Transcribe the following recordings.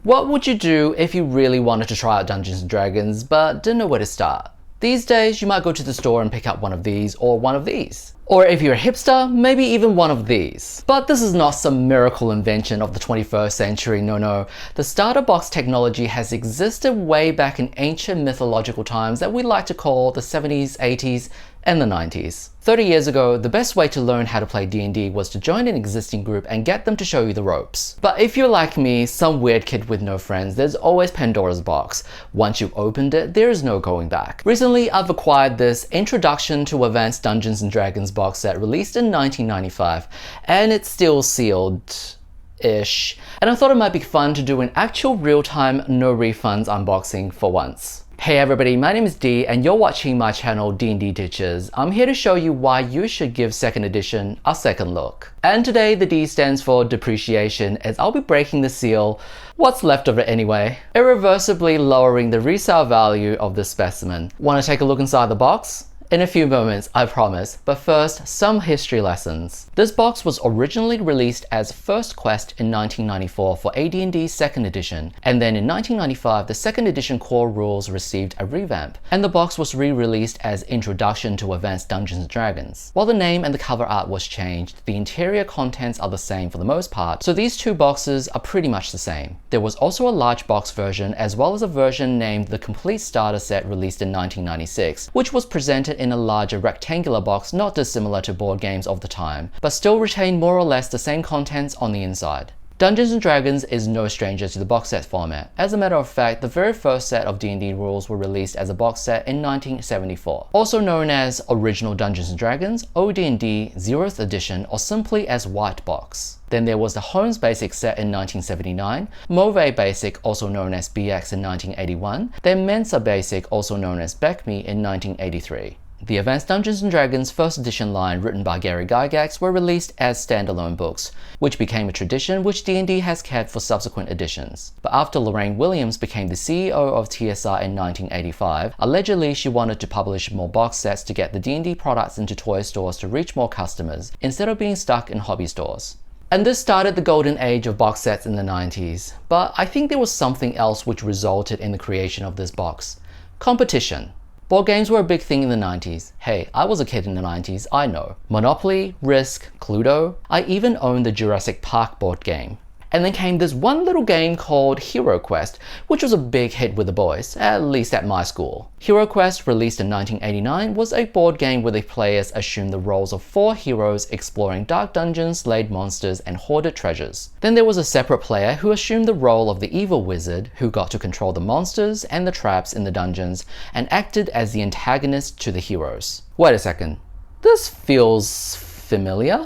What would you do if you really wanted to try out Dungeons & Dragons but didn't know where to start? These days, you might go to the store and pick up one of these or one of these. Or if you're a hipster, maybe even one of these. But this is not some miracle invention of the 21st century, no. The starter box technology has existed way back in ancient mythological times that we like to call the 70s, 80s, and the 90s. 30 years ago, the best way to learn how to play D&D was to join an existing group and get them to show you the ropes. But if you're like me, some weird kid with no friends, there's always Pandora's box. Once you've opened it, there is no going back. Recently, I've acquired this Introduction to Advanced Dungeons & Dragons box set released in 1995, and it's still sealed-ish. And I thought it might be fun to do an actual real-time, no refunds unboxing for once. Hey everybody, my name is D and you're watching my channel D&D Ditches. I'm here to show you why you should give 2nd edition a second look. And today the D stands for depreciation, as I'll be breaking the seal, what's left of it anyway, irreversibly lowering the resale value of this specimen. Want to take a look inside the box? In a few moments, I promise, but first, some history lessons. This box was originally released as First Quest in 1994 for AD&D 2nd edition, and then in 1995, the 2nd edition core rules received a revamp, and the box was re-released as Introduction to Advanced Dungeons & Dragons. While the name and the cover art was changed, the interior contents are the same for the most part, so these two boxes are pretty much the same. There was also a large box version, as well as a version named the Complete Starter Set released in 1996, which was presented in a larger rectangular box not dissimilar to board games of the time, but still retained more or less the same contents on the inside. Dungeons & Dragons is no stranger to the box set format. As a matter of fact, the very first set of D&D rules were released as a box set in 1974, also known as Original Dungeons & Dragons, OD&D 0th edition, or simply as White Box. Then there was the Holmes Basic set in 1979, Mauve Basic, also known as BX, in 1981, then Mensa Basic, also known as BECMI, in 1983. The Advanced Dungeons & Dragons 1st edition line, written by Gary Gygax, were released as standalone books, which became a tradition which D&D has kept for subsequent editions. But after Lorraine Williams became the CEO of TSR in 1985, allegedly she wanted to publish more box sets to get the D&D products into toy stores to reach more customers, instead of being stuck in hobby stores. And this started the golden age of box sets in the 90s. But I think there was something else which resulted in the creation of this box. Competition. Board games were a big thing in the 90s. Hey, I was a kid in the 90s, I know. Monopoly, Risk, Cluedo. I even owned the Jurassic Park board game. And then came this one little game called Hero Quest, which was a big hit with the boys, at least at my school. Hero Quest, released in 1989, was a board game where the players assumed the roles of 4 heroes exploring dark dungeons, slayed monsters, and hoarded treasures. Then there was a separate player who assumed the role of the evil wizard, who got to control the monsters and the traps in the dungeons, and acted as the antagonist to the heroes. Wait a second, this feels familiar?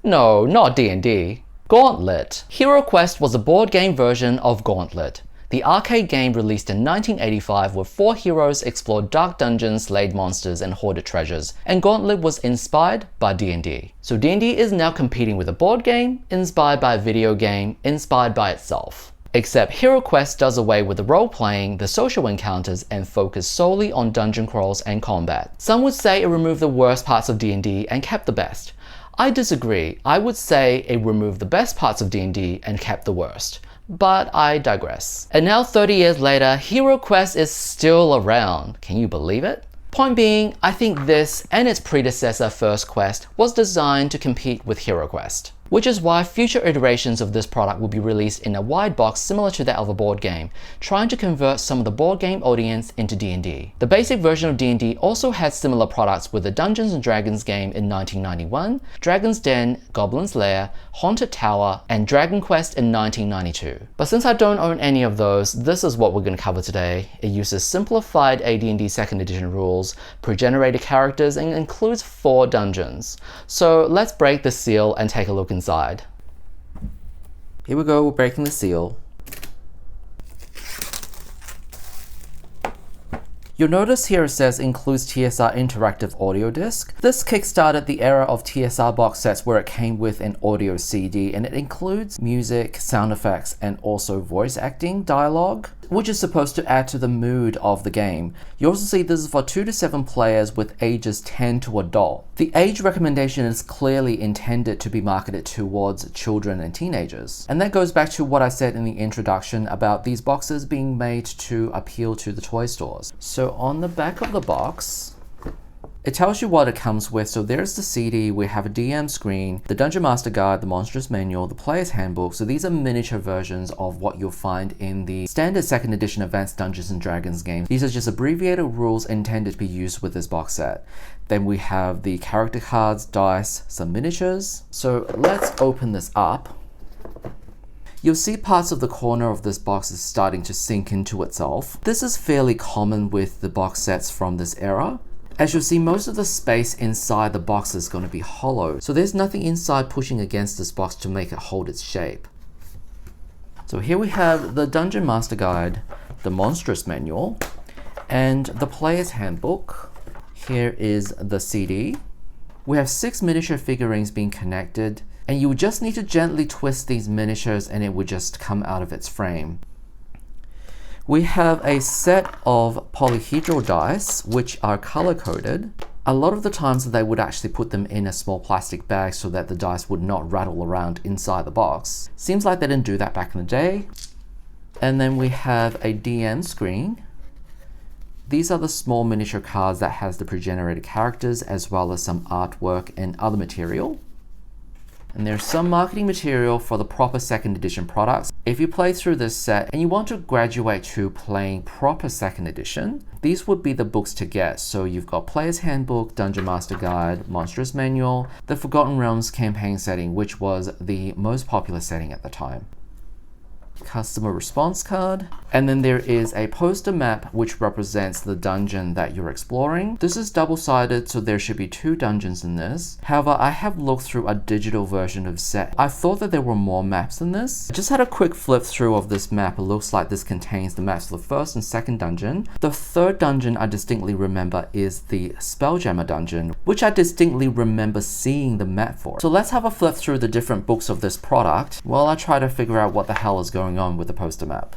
No, not D&D. Gauntlet. Hero Quest was a board game version of Gauntlet. The arcade game released in 1985 where 4 heroes explored dark dungeons, slayed monsters, and hoarded treasures, and Gauntlet was inspired by D&D. So D&D is now competing with a board game, inspired by a video game, inspired by itself. Except Hero Quest does away with the role-playing, the social encounters, and focus solely on dungeon crawls and combat. Some would say it removed the worst parts of D&D and kept the best. I disagree. I would say it removed the best parts of D&D and kept the worst. But I digress. And now 30 years later, Hero Quest is still around. Can you believe it? Point being, I think this and its predecessor First Quest was designed to compete with Hero Quest, which is why future iterations of this product will be released in a wide box similar to that of a board game, trying to convert some of the board game audience into D&D. The basic version of D&D also had similar products with the Dungeons & Dragons game in 1991, Dragon's Den, Goblin's Lair, Haunted Tower, and Dragon Quest in 1992. But since I don't own any of those, this is what we're going to cover today. It uses simplified AD&D 2nd edition rules, pre-generated characters, and includes 4 dungeons. So let's break the seal and take a look inside. Here we go, we're breaking the seal. You'll notice here it says includes TSR interactive audio disc. This kickstarted the era of TSR box sets where it came with an audio CD, and it includes music, sound effects, and also voice acting dialogue, which is supposed to add to the mood of the game. You also see this is for 2 to 7 players with ages 10 to adult. The age recommendation is clearly intended to be marketed towards children and teenagers. And that goes back to what I said in the introduction about these boxes being made to appeal to the toy stores. So on the back of the box, it tells you what it comes with. So there's the CD, we have a DM screen, the Dungeon Master Guide, the Monstrous Manual, the Player's Handbook. So these are miniature versions of what you'll find in the standard 2nd edition Advanced Dungeons & Dragons game. These are just abbreviated rules intended to be used with this box set. Then we have the character cards, dice, some miniatures. So let's open this up. You'll see parts of the corner of this box is starting to sink into itself. This is fairly common with the box sets from this era. As you'll see, most of the space inside the box is going to be hollow, so there's nothing inside pushing against this box to make it hold its shape. So here we have the Dungeon Master Guide, the Monstrous Manual, and the Player's Handbook. Here is the CD. We have 6 miniature figurines being connected, and you would just need to gently twist these miniatures and it would just come out of its frame. We have a set of polyhedral dice, which are color-coded. A lot of the times they would actually put them in a small plastic bag so that the dice would not rattle around inside the box. Seems like they didn't do that back in the day. And then we have a DM screen. These are the small miniature cards that has the pre-generated characters as well as some artwork and other material. And there's some marketing material for the proper 2nd edition products. If you play through this set and you want to graduate to playing proper 2nd edition, these would be the books to get. So you've got Player's Handbook, Dungeon Master Guide, Monstrous Manual, the Forgotten Realms campaign setting, which was the most popular setting at the time. Customer response card, and then there is a poster map which represents the dungeon that you're exploring. This is double-sided, so there should be 2 dungeons in this. However, I have looked through a digital version of the set. I thought that there were more maps than this. I just had a quick flip through of this map. It looks like this contains the maps for the 1st and 2nd dungeon. The 3rd dungeon I distinctly remember is the Spelljammer dungeon, which I distinctly remember seeing the map for. So let's have a flip through the different books of this product while I try to figure out what the hell is going on with the poster map.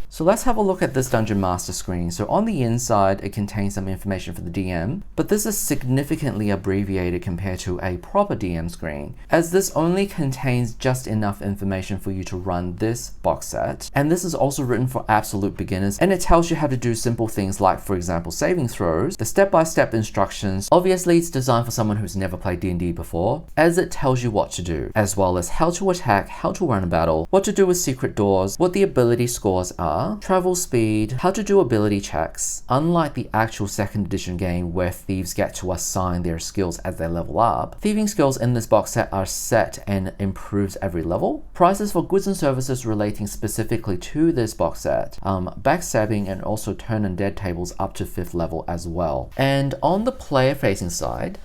So let's have a look at this Dungeon Master screen. So on the inside, it contains some information for the DM, but this is significantly abbreviated compared to a proper DM screen, as this only contains just enough information for you to run this box set. And this is also written for absolute beginners, and it tells you how to do simple things like, for example, saving throws, the step-by-step instructions. Obviously, it's designed for someone who's never played D&D before, as it tells you what to do, as well as how to attack, how to run a battle, what to do with secret doors, what the ability scores are, travel speed, how to do ability checks. Unlike the actual 2nd edition game where thieves get to assign their skills as they level up, thieving skills in this box set are set and improves every level. Prices for goods and services relating specifically to this box set, backstabbing, and also turn undead tables up to 5th level as well. And on the player facing side,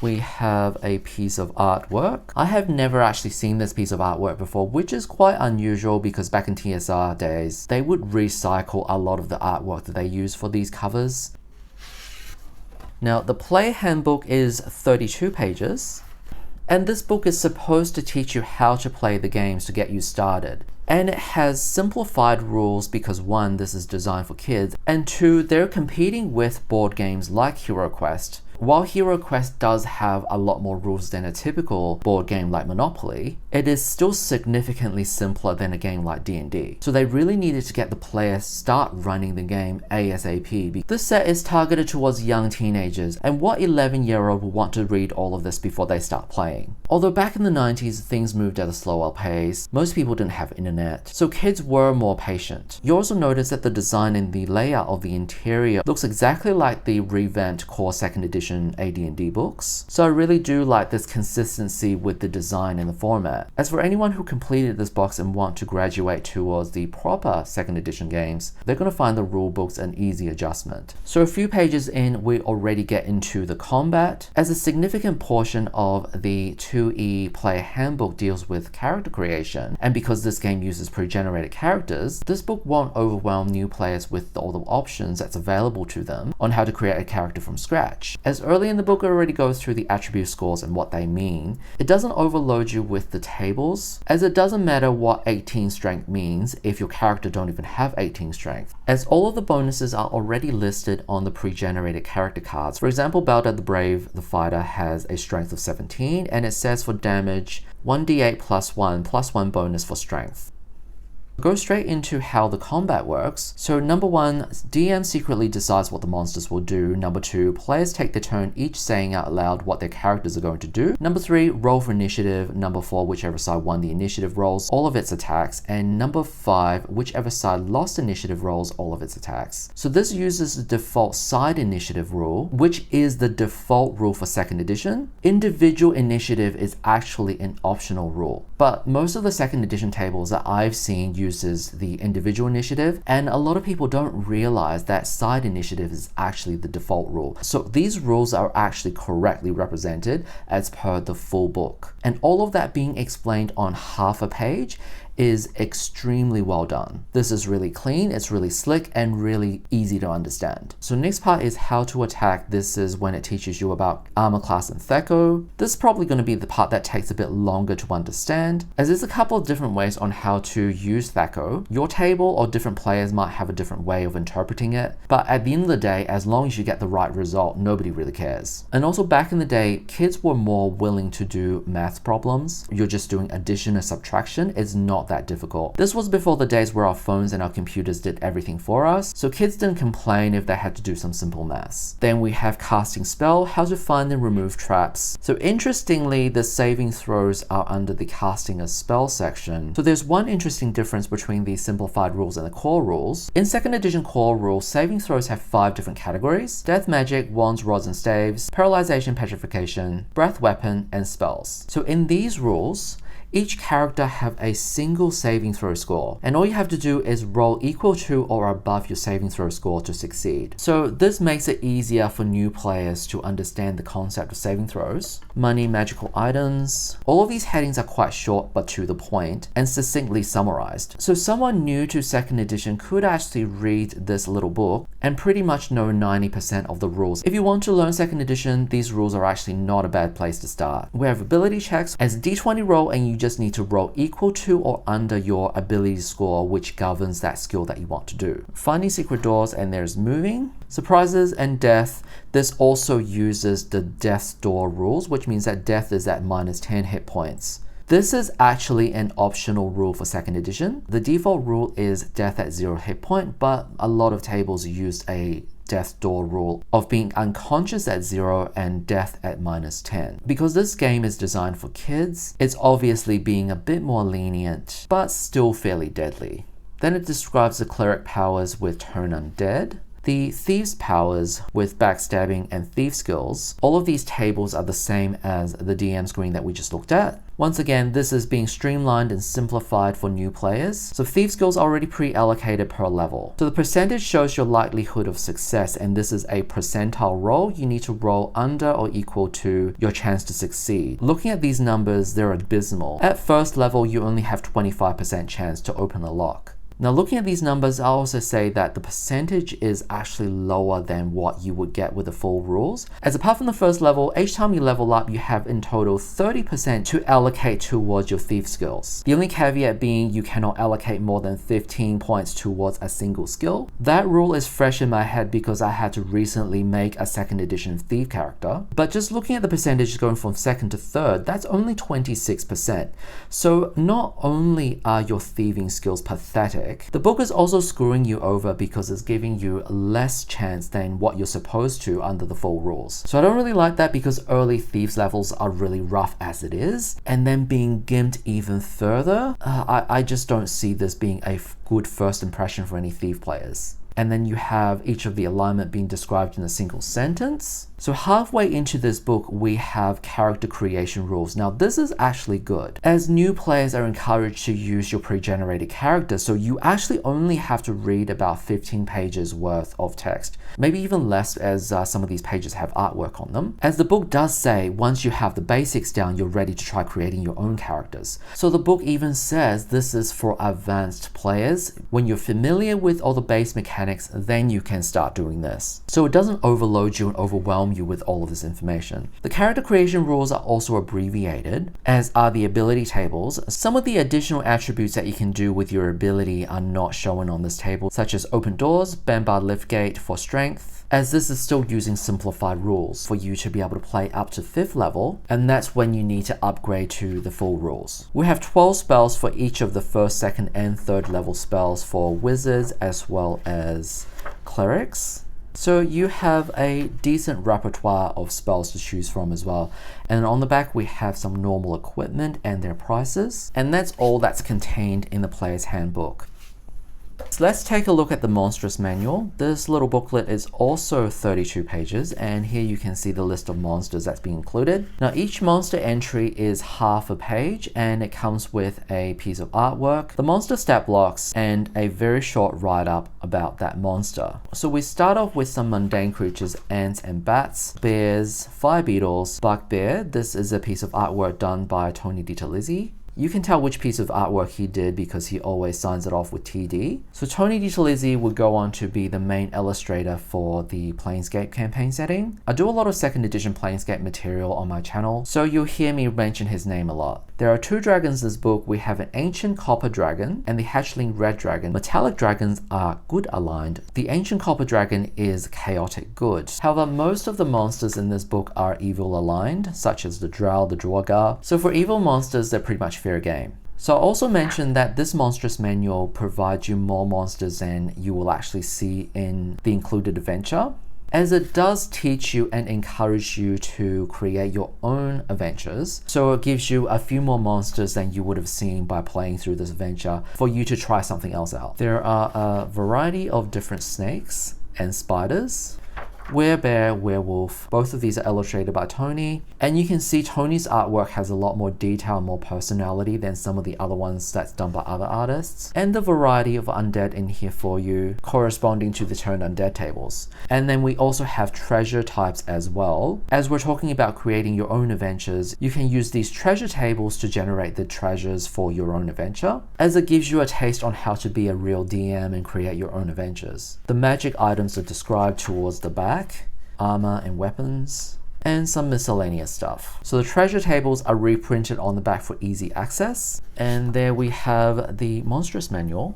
we have a piece of artwork. I have never actually seen this piece of artwork before, which is quite unusual because back in TSR days, they would recycle a lot of the artwork that they use for these covers. Now, the Player Handbook is 32 pages, and this book is supposed to teach you how to play the games to get you started. And it has simplified rules because 1, this is designed for kids, and 2, they're competing with board games like Hero Quest. While Hero Quest does have a lot more rules than a typical board game like Monopoly, it is still significantly simpler than a game like D&D. So they really needed to get the players start running the game ASAP. This set is targeted towards young teenagers, and what 11-year-old will want to read all of this before they start playing? Although back in the 90s, things moved at a slower pace, most people didn't have internet, so kids were more patient. You also notice that the design and the layout of the interior looks exactly like the revamped core 2nd edition edition AD&D books. So I really do like this consistency with the design and the format. As for anyone who completed this box and want to graduate towards the proper 2nd edition games, they're going to find the rule books an easy adjustment. So a few pages in, we already get into the combat, as a significant portion of the 2E player handbook deals with character creation. And because this game uses pre-generated characters, this book won't overwhelm new players with all the options that's available to them on how to create a character from scratch. As early in the book, it already goes through the attribute scores and what they mean. It doesn't overload you with the tables, as it doesn't matter what 18 strength means if your character don't even have 18 strength, as all of the bonuses are already listed on the pre-generated character cards. For example, Balder the Brave, the fighter, has a strength of 17, and it says for damage 1d8 +1 bonus for strength. Go straight into how the combat works. So number 1, DM secretly decides what the monsters will do. Number 2, players take their turn each saying out loud what their characters are going to do. Number 3, roll for initiative. Number 4, whichever side won the initiative rolls all of its attacks. And number 5, whichever side lost initiative rolls all of its attacks. So this uses the default side initiative rule, which is the default rule for 2nd edition. Individual initiative is actually an optional rule, but most of the 2nd edition tables that I've seen uses the individual initiative, and a lot of people don't realize that side initiative is actually the default rule. So these rules are actually correctly represented as per the full book, and all of that being explained on half a page is extremely well done. This is really clean, it's really slick, and really easy to understand. So next part is how to attack. This is when it teaches you about armor class and Theco. This is probably going to be the part that takes a bit longer to understand, as there's a couple of different ways on how to use Theco. Your table or different players might have a different way of interpreting it, but at the end of the day, as long as you get the right result, nobody really cares. And also back in the day, kids were more willing to do math problems. You're just doing addition and subtraction. It's not that difficult. This was before the days where our phones and our computers did everything for us, so kids didn't complain if they had to do some simple maths. Then we have casting spell, how to find and remove traps. So interestingly, the saving throws are under the casting a spell section. So there's one interesting difference between the simplified rules and the core rules. In 2nd edition core rules, saving throws have 5 different categories: death magic, wands, rods and staves, paralyzation, petrification, breath weapon, and spells. So in these rules, each character have a single saving throw score, and all you have to do is roll equal to or above your saving throw score to succeed. So this makes it easier for new players to understand the concept of saving throws. Money, magical items. All of these headings are quite short but to the point and succinctly summarized. So someone new to 2nd edition could actually read this little book and pretty much know 90% of the rules. If you want to learn 2nd edition, these rules are actually not a bad place to start. We have ability checks as a d20 roll, and you just need to roll equal to or under your ability score, which governs that skill that you want to do. Finding secret doors, and there's moving. Surprises and death. This also uses the death door rules, which means that death is at -10 hit points. This is actually an optional rule for 2nd edition. The default rule is death at 0 hit point, but a lot of tables use a death door rule of being unconscious at 0 and death at -10. Because this game is designed for kids, it's obviously being a bit more lenient, but still fairly deadly. Then it describes the cleric powers with turn undead, the thieves powers with backstabbing and thief skills. All of these tables are the same as the DM screen that we just looked at. Once again, this is being streamlined and simplified for new players. So thief skills are already pre-allocated per level. So the percentage shows your likelihood of success, and this is a percentile roll. You need to roll under or equal to your chance to succeed. Looking at these numbers, they're abysmal. At first level, you only have 25% chance to open a lock. Now looking at these numbers, I'll also say that the percentage is actually lower than what you would get with the full rules. As apart from the first level, each time you level up, you have in total 30% to allocate towards your thief skills. The only caveat being you cannot allocate more than 15 points towards a single skill. That rule is fresh in my head because I had to recently make a 2nd edition thief character. But just looking at the percentage going from 2nd to 3rd, that's only 26%. So not only are your thieving skills pathetic, the book is also screwing you over because it's giving you less chance than what you're supposed to under the full rules. So I don't really like that because early thieves levels are really rough as it is, and then being gimped even further, I just don't see this being a good first impression for any thief players. and then you have each of the alignment being described in a single sentence. So halfway into this book, we have character creation rules. Now, this is actually good, as new players are encouraged to use your pre-generated characters, so you actually only have to read about 15 pages worth of text, maybe even less, as some of these pages have artwork on them. As the book does say, once you have the basics down, you're ready to try creating your own characters. So the book even says this is for advanced players. When you're familiar with all the base mechanics, then you can start doing this. So it doesn't overload you and overwhelm you with all of this information. The character creation rules are also abbreviated, as are the ability tables. Some of the additional attributes that you can do with your ability are not shown on this table, such as open doors, bend bar lift gate for strength, as this is still using simplified rules for you to be able to play up to 5th level, and that's when you need to upgrade to the full rules. We have 12 spells for each of the 1st, 2nd, and 3rd level spells for wizards as well as clerics. So you have a decent repertoire of spells to choose from as well. And on the back, we have some normal equipment and their prices. And that's all that's contained in the player's handbook. So let's take a look at the monstrous manual. This little booklet is also 32 pages, and here you can see the list of monsters that's being included. Now, each monster entry is half a page, and it comes with a piece of artwork, the monster stat blocks, and a very short write-up about that monster. So we start off with some mundane creatures: ants and bats, bears, fire beetles, bugbear. This is a piece of artwork done by Tony DiTerlizzi. You can tell which piece of artwork he did because he always signs it off with TD. So Tony DiTerlizzi would go on to be the main illustrator for the Planescape campaign setting. I do a lot of 2nd edition Planescape material on my channel, so you'll hear me mention his name a lot. There are 2 dragons in this book. We have an ancient copper dragon and the hatchling red dragon. Metallic dragons are good aligned. The ancient copper dragon is chaotic good. However, most of the monsters in this book are evil aligned, such as the drow, the Duergar. So for evil monsters, they're pretty much fair game. So I also mentioned that this monstrous manual provides you more monsters than you will actually see in the included adventure, as it does teach you and encourage you to create your own adventures. So it gives you a few more monsters than you would have seen by playing through this adventure for you to try something else out. There are a variety of different snakes and spiders. Werebear, werewolf, both of these are illustrated by Tony, and you can see Tony's artwork has a lot more detail and more personality than some of the other ones that's done by other artists, and the variety of undead in here for you corresponding to the turned undead tables. And then we also have treasure types as well. As we're talking about creating your own adventures, you can use these treasure tables to generate the treasures for your own adventure, as it gives you a taste on how to be a real DM and create your own adventures. The magic items are described towards the back, armor and weapons, and some miscellaneous stuff. So the treasure tables are reprinted on the back for easy access. And there we have the monstrous manual.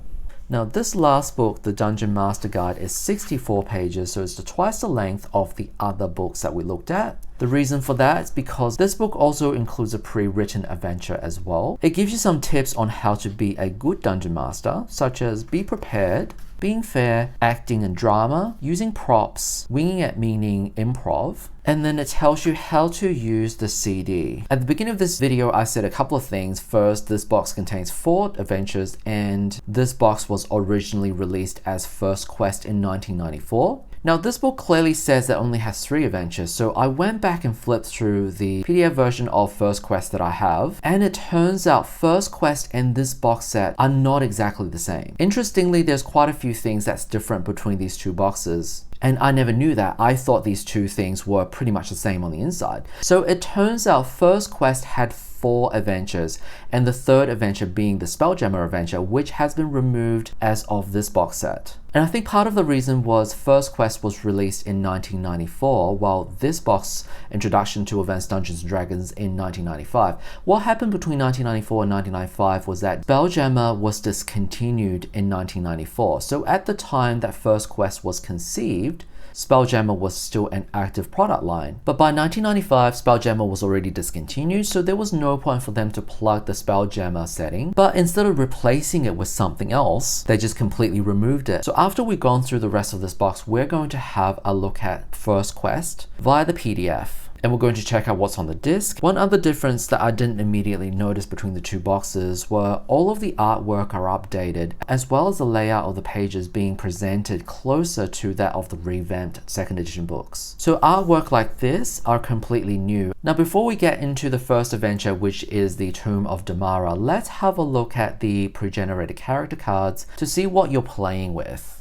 Now this last book, the Dungeon Master Guide, is 64 pages, so it's twice the length of the other books that we looked at. The reason for that is because this book also includes a pre-written adventure as well. It gives you some tips on how to be a good dungeon master, such as be prepared, being fair, acting and drama, using props, winging it meaning improv, and then it tells you how to use the CD. At the beginning of this video, I said a couple of things. First, this box contains 4 adventures, and this box was originally released as First Quest in 1994. Now this book clearly says that it only has 3 adventures, so I went back and flipped through the PDF version of First Quest that I have, and it turns out First Quest and this box set are not exactly the same. Interestingly, there's quite a few things that's different between these 2 boxes. And I never knew that. I thought these 2 things were pretty much the same on the inside. So it turns out First Quest had 4 adventures, and the 3rd adventure being the Spelljammer adventure, which has been removed as of this box set. And I think part of the reason was First Quest was released in 1994, while this box, Introduction to Advanced Dungeons & Dragons, in 1995. What happened between 1994 and 1995 was that Spelljammer was discontinued in 1994. So at the time that First Quest was conceived, Spelljammer was still an active product line. But by 1995, Spelljammer was already discontinued, so there was no point for them to plug the Spelljammer setting. But instead of replacing it with something else, they just completely removed it. So after we've gone through the rest of this box, we're going to have a look at First Quest via the PDF. And we're going to check out what's on the disc. One other difference that I didn't immediately notice between the two boxes were all of the artwork are updated, as well as the layout of the pages being presented closer to that of the revamped second edition books. So artwork like this are completely new. Now before we get into the first adventure, which is the Tomb of Damara, let's have a look at the pre-generated character cards to see what you're playing with.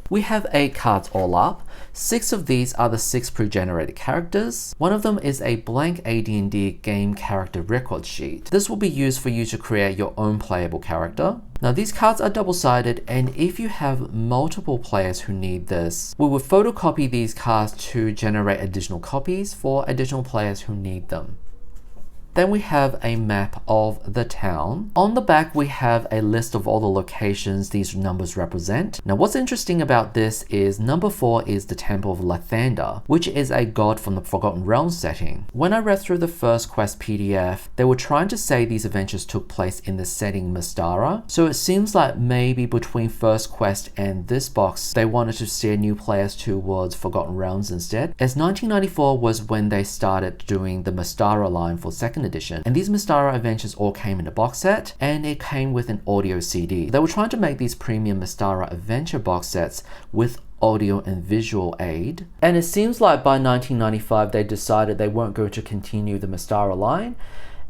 We have 8 cards all up. 6 of these are the 6 pre-generated characters. One of them is a blank AD&D game character record sheet. This will be used for you to create your own playable character. Now these cards are double-sided, and if you have multiple players who need this, we will photocopy these cards to generate additional copies for additional players who need them. Then we have a map of the town. On the back, we have a list of all the locations these numbers represent. Now, what's interesting about this is number 4 is the Temple of Lathander, which is a god from the Forgotten Realms setting. When I read through the first quest PDF, they were trying to say these adventures took place in the setting Mystara. So it seems like maybe between first quest and this box, they wanted to steer new players towards Forgotten Realms instead, as 1994 was when they started doing the Mystara line for second edition, and these Mystara adventures all came in a box set, and it came with an audio CD. They were trying to make these premium Mystara adventure box sets with audio and visual aid, and it seems like by 1995 they decided they weren't going to continue the Mystara line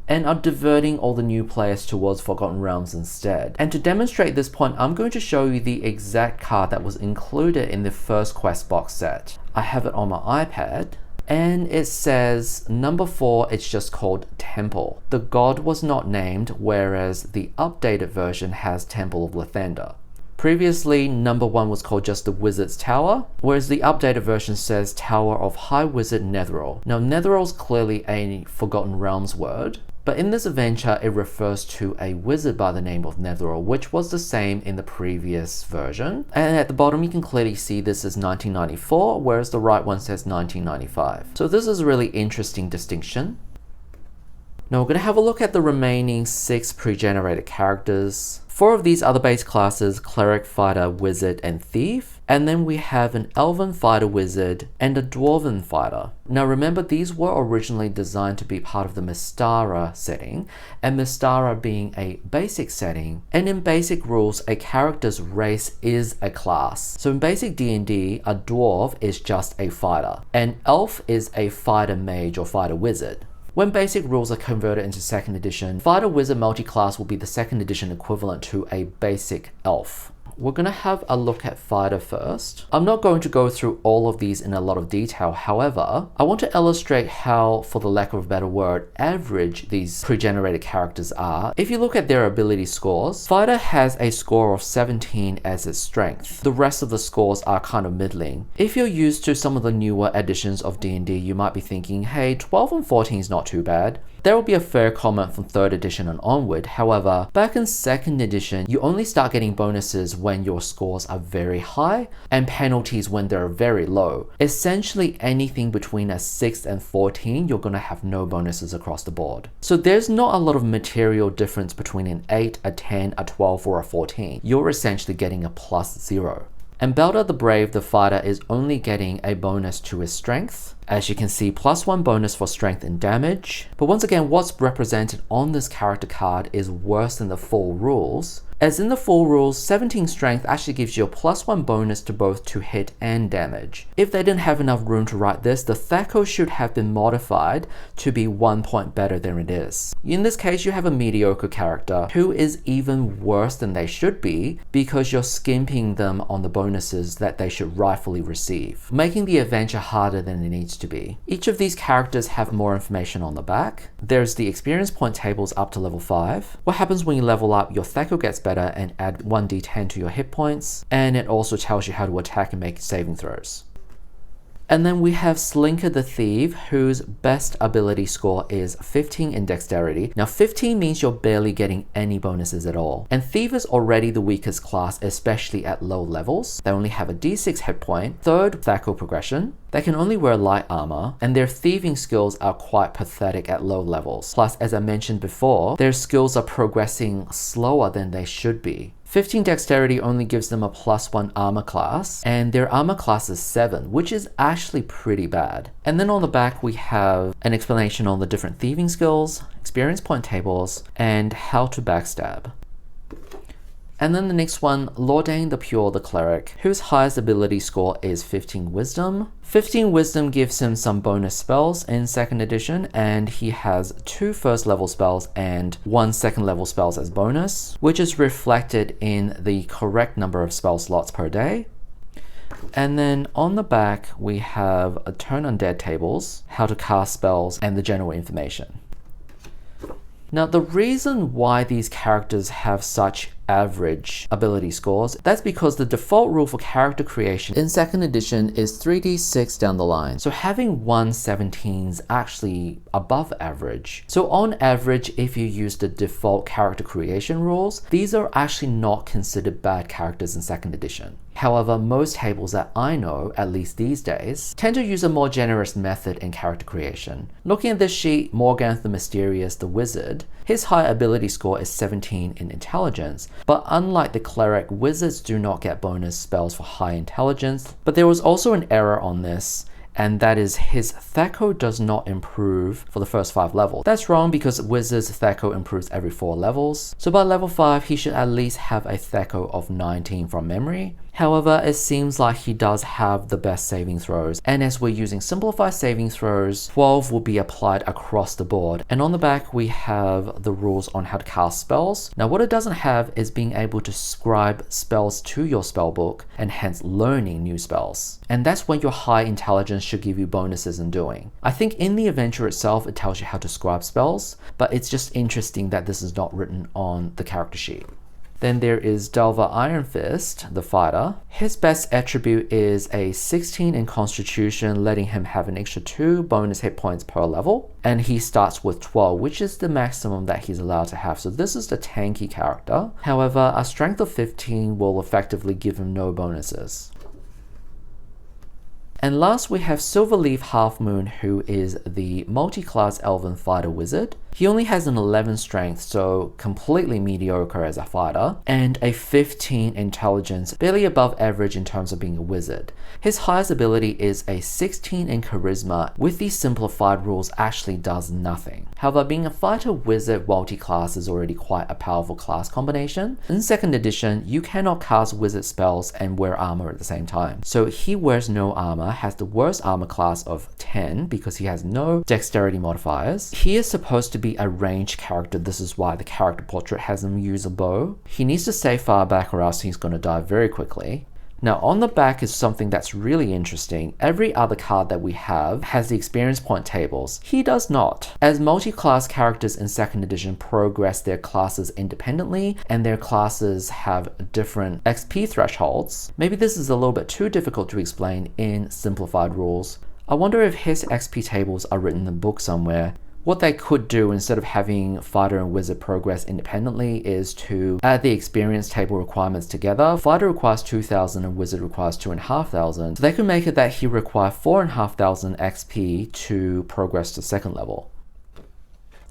and are diverting all the new players towards Forgotten Realms instead. And to demonstrate this point, I'm going to show you the exact card that was included in the first quest box set. I have it on my iPad, and it says number 4, it's just called Temple. The god was not named, whereas the updated version has Temple of Lathander. Previously, number 1 was called just the Wizard's Tower, whereas the updated version says Tower of High Wizard Netheril. Now Netheril is clearly a Forgotten Realms word, but in this adventure it refers to a wizard by the name of Netheril, which was the same in the previous version. And at the bottom you can clearly see this is 1994, whereas the right one says 1995. So this is a really interesting distinction. Now we're going to have a look at the remaining 6 pre-generated characters. 4 of these are the base classes: Cleric, Fighter, Wizard, and Thief. And then we have an Elven Fighter Wizard and a Dwarven Fighter. Now remember, these were originally designed to be part of the Mystara setting, and Mystara being a basic setting, and in basic rules, a character's race is a class. So in basic D&D, a Dwarf is just a fighter, and Elf is a Fighter Mage or Fighter Wizard. When basic rules are converted into second edition, Fighter Wizard multi-class will be the second edition equivalent to a basic elf. We're going to have a look at Fighter first. I'm not going to go through all of these in a lot of detail. However, I want to illustrate how, for the lack of a better word, average these pre-generated characters are. If you look at their ability scores, Fighter has a score of 17 as its strength. The rest of the scores are kind of middling. If you're used to some of the newer editions of D&D, you might be thinking, hey, 12 and 14 is not too bad. There will be a fair comment from 3rd edition and onward. However, back in 2nd edition, you only start getting bonuses when your scores are very high and penalties when they're very low. Essentially anything between a 6 and 14, you're going to have no bonuses across the board. So there's not a lot of material difference between an 8, a 10, a 12, or a 14. You're essentially getting a +0. And Belder the Brave, the fighter, is only getting a bonus to his strength. As you can see, +1 bonus for strength and damage. But once again, what's represented on this character card is worse than the full rules. As in the full rules, 17 strength actually gives you a +1 bonus to both to hit and damage. If they didn't have enough room to write this, the THAC0 should have been modified to be 1 point better than it is. In this case, you have a mediocre character who is even worse than they should be because you're skimping them on the bonuses that they should rightfully receive, making the adventure harder than it needs to be. Each of these characters have more information on the back. There's the experience point tables up to level 5. What happens when you level up, your THAC0 gets better and add 1d10 to your hit points, and it also tells you how to attack and make saving throws. And then we have Slinker the Thief, whose best ability score is 15 in dexterity. Now 15 means you're barely getting any bonuses at all. And Thief is already the weakest class, especially at low levels. They only have a d6 hit point, 3rd THAC0 progression. They can only wear light armor, and their thieving skills are quite pathetic at low levels. Plus, as I mentioned before, their skills are progressing slower than they should be. 15 dexterity only gives them a +1 armor class, and their armor class is 7, which is actually pretty bad. And then on the back we have an explanation on the different thieving skills, experience point tables, and how to backstab. And then the next one, Lordain the Pure, the Cleric, whose highest ability score is 15 Wisdom. 15 Wisdom gives him some bonus spells in 2nd edition, and he has 2 first level spells and 1 second level spells as bonus, which is reflected in the correct number of spell slots per day. And then on the back, we have a turn undead tables, how to cast spells, and the general information. Now, the reason why these characters have such average ability scores, that's because the default rule for character creation in 2nd edition is 3d6 down the line. So having 117 is actually above average. So on average, if you use the default character creation rules, these are actually not considered bad characters in 2nd edition. However, most tables that I know, at least these days, tend to use a more generous method in character creation. Looking at this sheet, Morganth the Mysterious, the Wizard, his high ability score is 17 in intelligence, but unlike the cleric, wizards do not get bonus spells for high intelligence. But there was also an error on this, and that is his Thaco does not improve for the first 5 levels. That's wrong because wizards Thaco improves every 4 levels. So by level 5, he should at least have a Thaco of 19 from memory. However, it seems like he does have the best saving throws, and as we're using simplified saving throws, 12 will be applied across the board. And on the back, we have the rules on how to cast spells. Now, what it doesn't have is being able to scribe spells to your spellbook, and hence learning new spells. And that's what your high intelligence should give you bonuses in doing. I think in the adventure itself, it tells you how to scribe spells, but it's just interesting that this is not written on the character sheet. Then there is Delver Ironfist, the fighter. His best attribute is a 16 in Constitution, letting him have an extra 2 bonus hit points per level. And he starts with 12, which is the maximum that he's allowed to have. So this is the tanky character. However, a strength of 15 will effectively give him no bonuses. And last we have Silverleaf Halfmoon, who is the multi-class Elven Fighter Wizard. He only has an 11 strength, so completely mediocre as a fighter, and a 15 intelligence, barely above average in terms of being a wizard. His highest ability is a 16 in charisma. With these simplified rules, actually does nothing. However, being a fighter wizard multi-class is already quite a powerful class combination. In 2nd edition, you cannot cast wizard spells and wear armor at the same time. So he wears no armor, has the worst armor class of 10 because he has no dexterity modifiers. He is supposed to be a ranged character. This is why the character portrait has him use a bow. He needs to stay far back or else he's going to die very quickly. Now on the back is something that's really interesting. Every other card that we have has the experience point tables. He does not. As multi-class characters in 2nd edition progress their classes independently and their classes have different XP thresholds, maybe this is a little bit too difficult to explain in simplified rules. I wonder if his XP tables are written in the book somewhere. What they could do instead of having fighter and wizard progress independently is to add the experience table requirements together. Fighter requires 2,000 and wizard requires 2,500. So they could make it that he requires 4,500 XP to progress to 2nd level.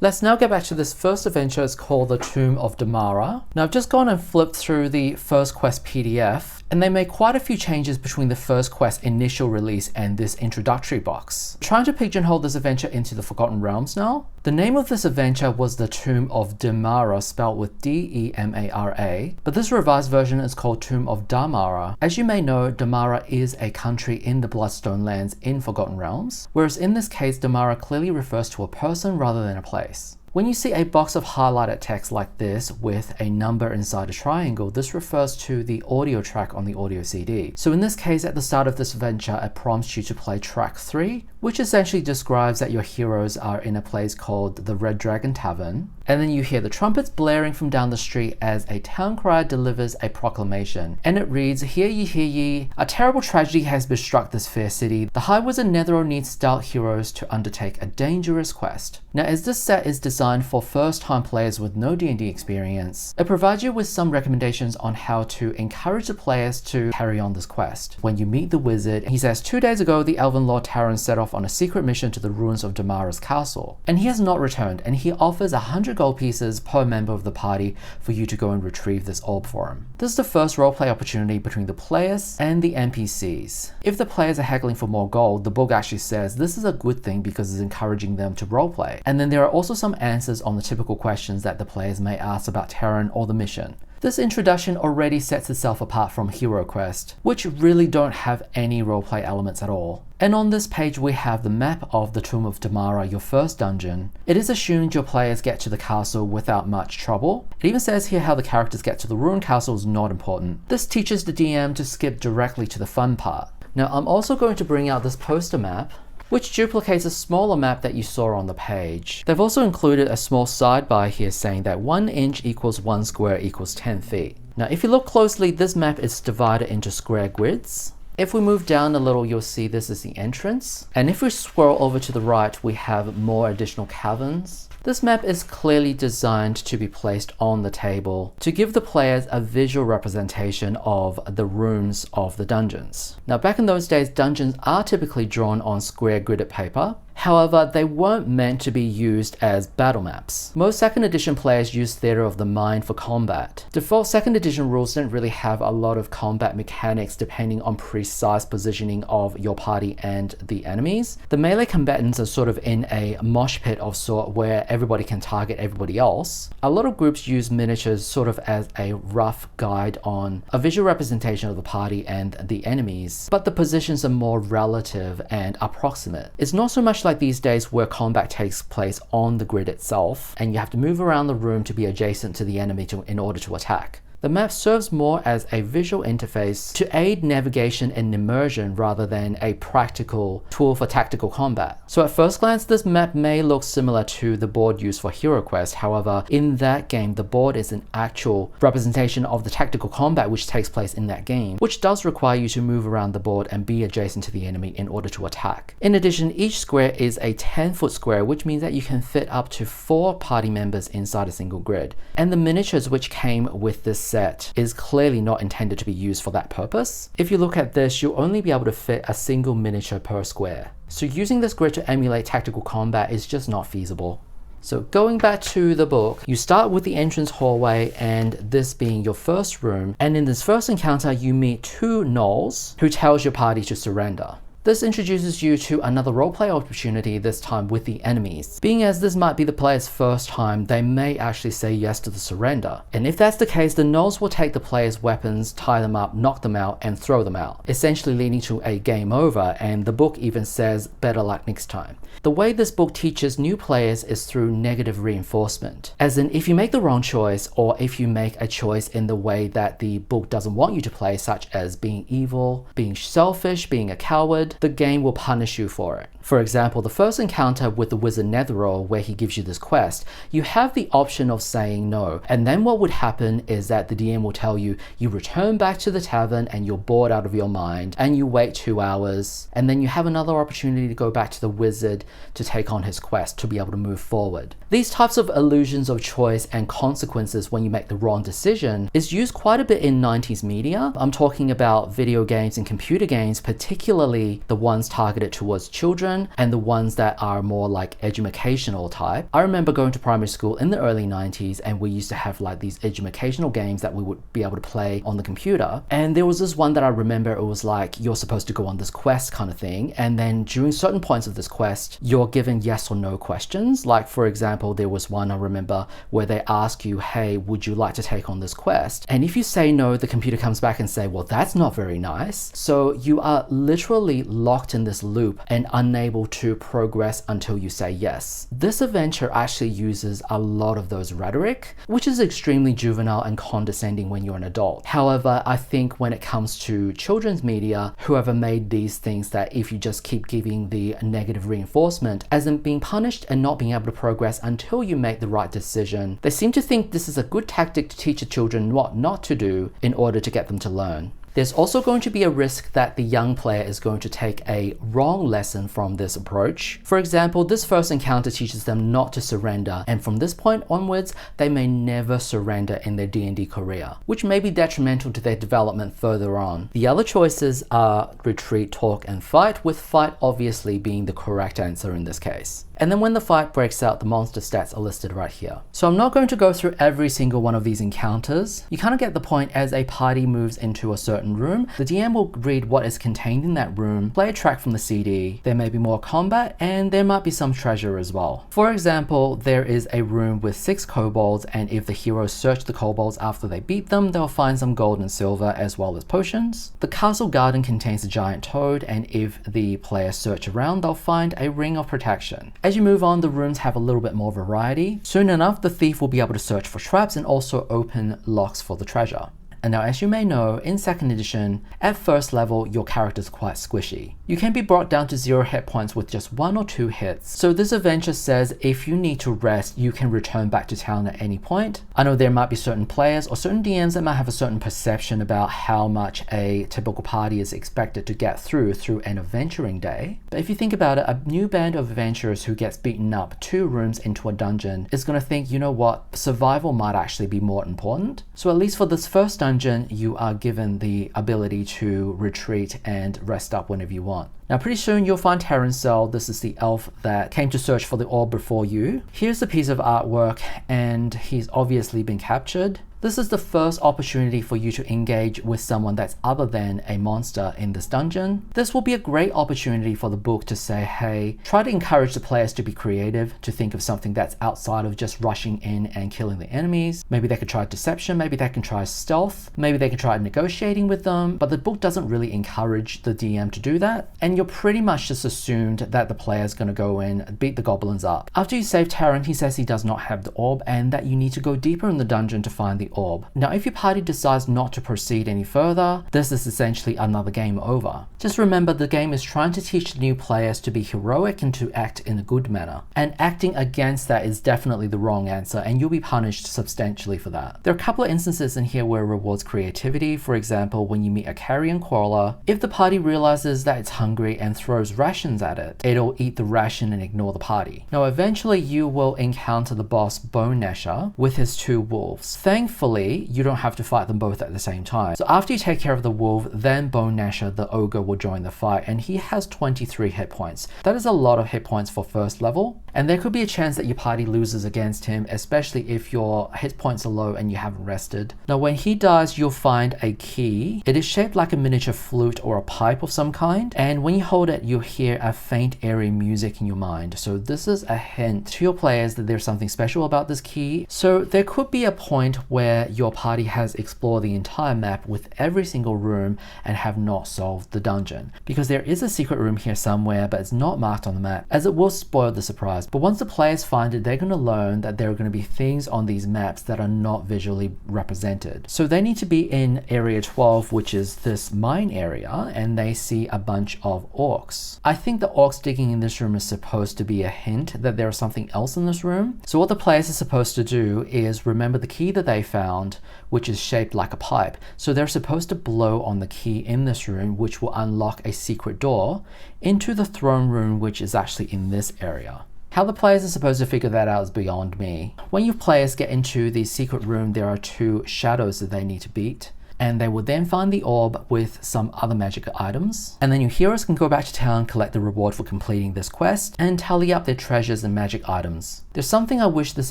Let's now get back to this first adventure. It's called The Tomb of Damara. Now I've just gone and flipped through the first quest PDF, and they made quite a few changes between the first quest initial release and this introductory box. Trying to pigeonhole this adventure into the Forgotten Realms now. The name of this adventure was The Tomb of Damara, spelled with D-E-M-A-R-A, but this revised version is called Tomb of Damara. As you may know, Damara is a country in the Bloodstone lands in Forgotten Realms, whereas in this case, Damara clearly refers to a person rather than a place. When you see a box of highlighted text like this with a number inside a triangle, this refers to the audio track on the audio CD. So in this case, at the start of this adventure, it prompts you to play track 3, which essentially describes that your heroes are in a place called the Red Dragon Tavern. And then you hear the trumpets blaring from down the street as a town crier delivers a proclamation. And it reads, "Hear ye, a terrible tragedy has bestruck this fair city. The High Wizard Netheril needs stout heroes to undertake a dangerous quest." Now, as this set is designed designed for first-time players with no D&D experience. It provides you with some recommendations on how to encourage the players to carry on this quest. When you meet the wizard, he says 2 days ago the Elven Lord Taran set off on a secret mission to the ruins of Damara's castle, and he has not returned, and he offers 100 gold pieces per member of the party for you to go and retrieve this orb for him. This is the first roleplay opportunity between the players and the NPCs. If the players are haggling for more gold, the book actually says this is a good thing because it's encouraging them to roleplay. And then there are also some answers on the typical questions that the players may ask about Taran or the mission. This introduction already sets itself apart from Hero Quest, which really don't have any roleplay elements at all. And on this page we have the map of the Tomb of Damara, your first dungeon. It is assumed your players get to the castle without much trouble. It even says here how the characters get to the ruined castle is not important. This teaches the DM to skip directly to the fun part. Now I'm also going to bring out this poster map, which duplicates a smaller map that you saw on the page. They've also included a small sidebar here saying that 1 inch equals 1 square equals 10 feet. Now if you look closely, this map is divided into square grids. If we move down a little, you'll see this is the entrance. And if we scroll over to the right, we have more additional caverns. This map is clearly designed to be placed on the table to give the players a visual representation of the rooms of the dungeons. Now back in those days, dungeons are typically drawn on square gridded paper. However, they weren't meant to be used as battle maps. Most 2nd edition players used Theatre of the Mind for combat. Default 2nd edition rules didn't really have a lot of combat mechanics depending on precise positioning of your party and the enemies. The melee combatants are sort of in a mosh pit of sort where everybody can target everybody else. A lot of groups use miniatures sort of as a rough guide on a visual representation of the party and the enemies, but the positions are more relative and approximate. It's not so much like these days where combat takes place on the grid itself and you have to move around the room to be adjacent to the enemy in order to attack. The map serves more as a visual interface to aid navigation and immersion rather than a practical tool for tactical combat. So at first glance, this map may look similar to the board used for Hero Quest. However, in that game, the board is an actual representation of the tactical combat which takes place in that game, which does require you to move around the board and be adjacent to the enemy in order to attack. In addition, each square is a 10-foot square, which means that you can fit up to 4 party members inside a single grid. And the miniatures which came with this set is clearly not intended to be used for that purpose. If you look at this, you'll only be able to fit a single miniature per square. So using this grid to emulate tactical combat is just not feasible. So going back to the book, you start with the entrance hallway and this being your first room. And in this first encounter, you meet 2 gnolls who tells your party to surrender. This introduces you to another roleplay opportunity, this time with the enemies. Being as this might be the player's first time, they may actually say yes to the surrender. And if that's the case, the gnolls will take the player's weapons, tie them up, knock them out, and throw them out, essentially leading to a game over, and the book even says better luck next time. The way this book teaches new players is through negative reinforcement. As in, if you make the wrong choice, or if you make a choice in the way that the book doesn't want you to play, such as being evil, being selfish, being a coward, the game will punish you for it. For example, the first encounter with the wizard Netheril, where he gives you this quest, you have the option of saying no, and then what would happen is that the DM will tell you, you return back to the tavern and you're bored out of your mind, and you wait 2 hours, and then you have another opportunity to go back to the wizard to take on his quest to be able to move forward. These types of illusions of choice and consequences when you make the wrong decision is used quite a bit in 90s media. I'm talking about video games and computer games, particularly the ones targeted towards children and the ones that are more like educational type. I remember going to primary school in the early 90s and we used to have like these educational games that we would be able to play on the computer. And there was this one that I remember, it was like you're supposed to go on this quest kind of thing, and then during certain points of this quest you're given yes or no questions. Like for example, there was one I remember where they ask you, hey, would you like to take on this quest? And if you say no, the computer comes back and say, well, that's not very nice. So you are literally locked in this loop and unable to progress until you say yes. This adventure actually uses a lot of those rhetoric, which is extremely juvenile and condescending when you're an adult. However, I think when it comes to children's media, whoever made these things, that if you just keep giving the negative reinforcement as in being punished and not being able to progress until you make the right decision, they seem to think this is a good tactic to teach the children what not to do in order to get them to learn. There's also going to be a risk that the young player is going to take a wrong lesson from this approach. For example, this first encounter teaches them not to surrender, and from this point onwards, they may never surrender in their D&D career, which may be detrimental to their development further on. The other choices are retreat, talk, and fight, with fight obviously being the correct answer in this case. And then when the fight breaks out, the monster stats are listed right here. So I'm not going to go through every single one of these encounters. You kind of get the point. As a party moves into a certain room, the DM will read what is contained in that room, play a track from the CD, there may be more combat, and there might be some treasure as well. For example, there is a room with 6 kobolds, and if the heroes search the kobolds after they beat them, they'll find some gold and silver as well as potions. The castle garden contains a giant toad, and if the players search around, they'll find a ring of protection. As you move on, the rooms have a little bit more variety. Soon enough, the thief will be able to search for traps and also open locks for the treasure. And now, as you may know, in 2nd edition, at first level, your character is quite squishy. You can be brought down to 0 hit points with just 1 or 2 hits. So this adventure says if you need to rest, you can return back to town at any point. I know there might be certain players or certain DMs that might have a certain perception about how much a typical party is expected to get through an adventuring day. But if you think about it, a new band of adventurers who gets beaten up 2 rooms into a dungeon is going to think, you know what, survival might actually be more important. So at least for this first dungeon, you are given the ability to retreat and rest up whenever you want. Now pretty soon you'll find Terrancel. This is the elf that came to search for the orb before you. Here's a piece of artwork, and he's obviously been captured. This is the first opportunity for you to engage with someone that's other than a monster in this dungeon. This will be a great opportunity for the book to say, hey, try to encourage the players to be creative, to think of something that's outside of just rushing in and killing the enemies. Maybe they could try deception, maybe they can try stealth, maybe they can try negotiating with them, but the book doesn't really encourage the DM to do that. And you're pretty much just assumed that the player's going to go in, beat the goblins up. After you save Taran, he says he does not have the orb and that you need to go deeper in the dungeon to find the orb. Now, if your party decides not to proceed any further, this is essentially another game over. Just remember, the game is trying to teach new players to be heroic and to act in a good manner. And acting against that is definitely the wrong answer, and you'll be punished substantially for that. There are a couple of instances in here where it rewards creativity. For example, when you meet a carrion crawler, if the party realizes that it's hungry and throws rations at it, it'll eat the ration and ignore the party. Now, eventually you will encounter the boss Bone Gnasher with his 2 wolves. Thankfully, you don't have to fight them both at the same time. So after you take care of the wolf, then Bone Gnasher, the ogre, will join the fight, and he has 23 hit points. That is a lot of hit points for first level, and there could be a chance that your party loses against him, especially if your hit points are low and you haven't rested. Now, when he dies, you'll find a key. It is shaped like a miniature flute or a pipe of some kind, and when you hold it, you'll hear a faint, airy music in your mind. So this is a hint to your players that there's something special about this key. So there could be a point where your party has explored the entire map with every single room and have not solved the dungeon, because there is a secret room here somewhere, but it's not marked on the map, as it will spoil the surprise. But once the players find it, they're going to learn that there are going to be things on these maps that are not visually represented. So they need to be in area 12, which is this mine area, and they see a bunch of orcs. I think the orcs digging in this room is supposed to be a hint that there is something else in this room. So what the players are supposed to do is remember the key that they found, which is shaped like a pipe. So they're supposed to blow on the key in this room, which will unlock a secret door into the throne room, which is actually in this area. How the players are supposed to figure that out is beyond me. When your players get into the secret room, there are 2 shadows that they need to beat, and they will then find the orb with some other magic items. And then your heroes can go back to town, collect the reward for completing this quest, and tally up their treasures and magic items. There's something I wish this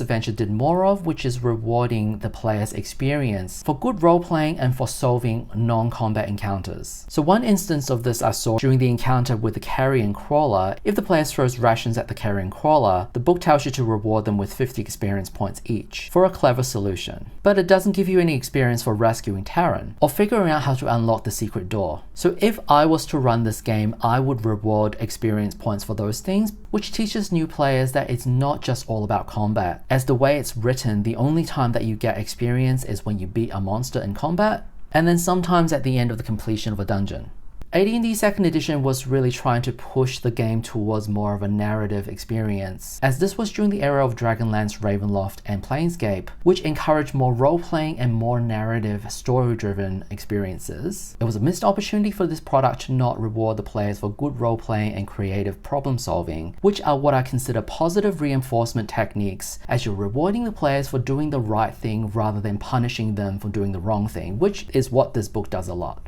adventure did more of, which is rewarding the player's experience for good role-playing and for solving non-combat encounters. So one instance of this I saw during the encounter with the carrion crawler. If the player throws rations at the carrion crawler, the book tells you to reward them with 50 experience points each for a clever solution. But it doesn't give you any experience for rescuing Taran or figuring out how to unlock the secret door. So if I was to run this game, I would reward experience points for those things, which teaches new players that it's not just all about combat. As the way it's written, the only time that you get experience is when you beat a monster in combat, and then sometimes at the end of the completion of a dungeon. AD&D 2nd Edition was really trying to push the game towards more of a narrative experience, as this was during the era of Dragonlance, Ravenloft, and Planescape, which encouraged more role-playing and more narrative, story-driven experiences. It was a missed opportunity for this product to not reward the players for good role-playing and creative problem-solving, which are what I consider positive reinforcement techniques, as you're rewarding the players for doing the right thing rather than punishing them for doing the wrong thing, which is what this book does a lot.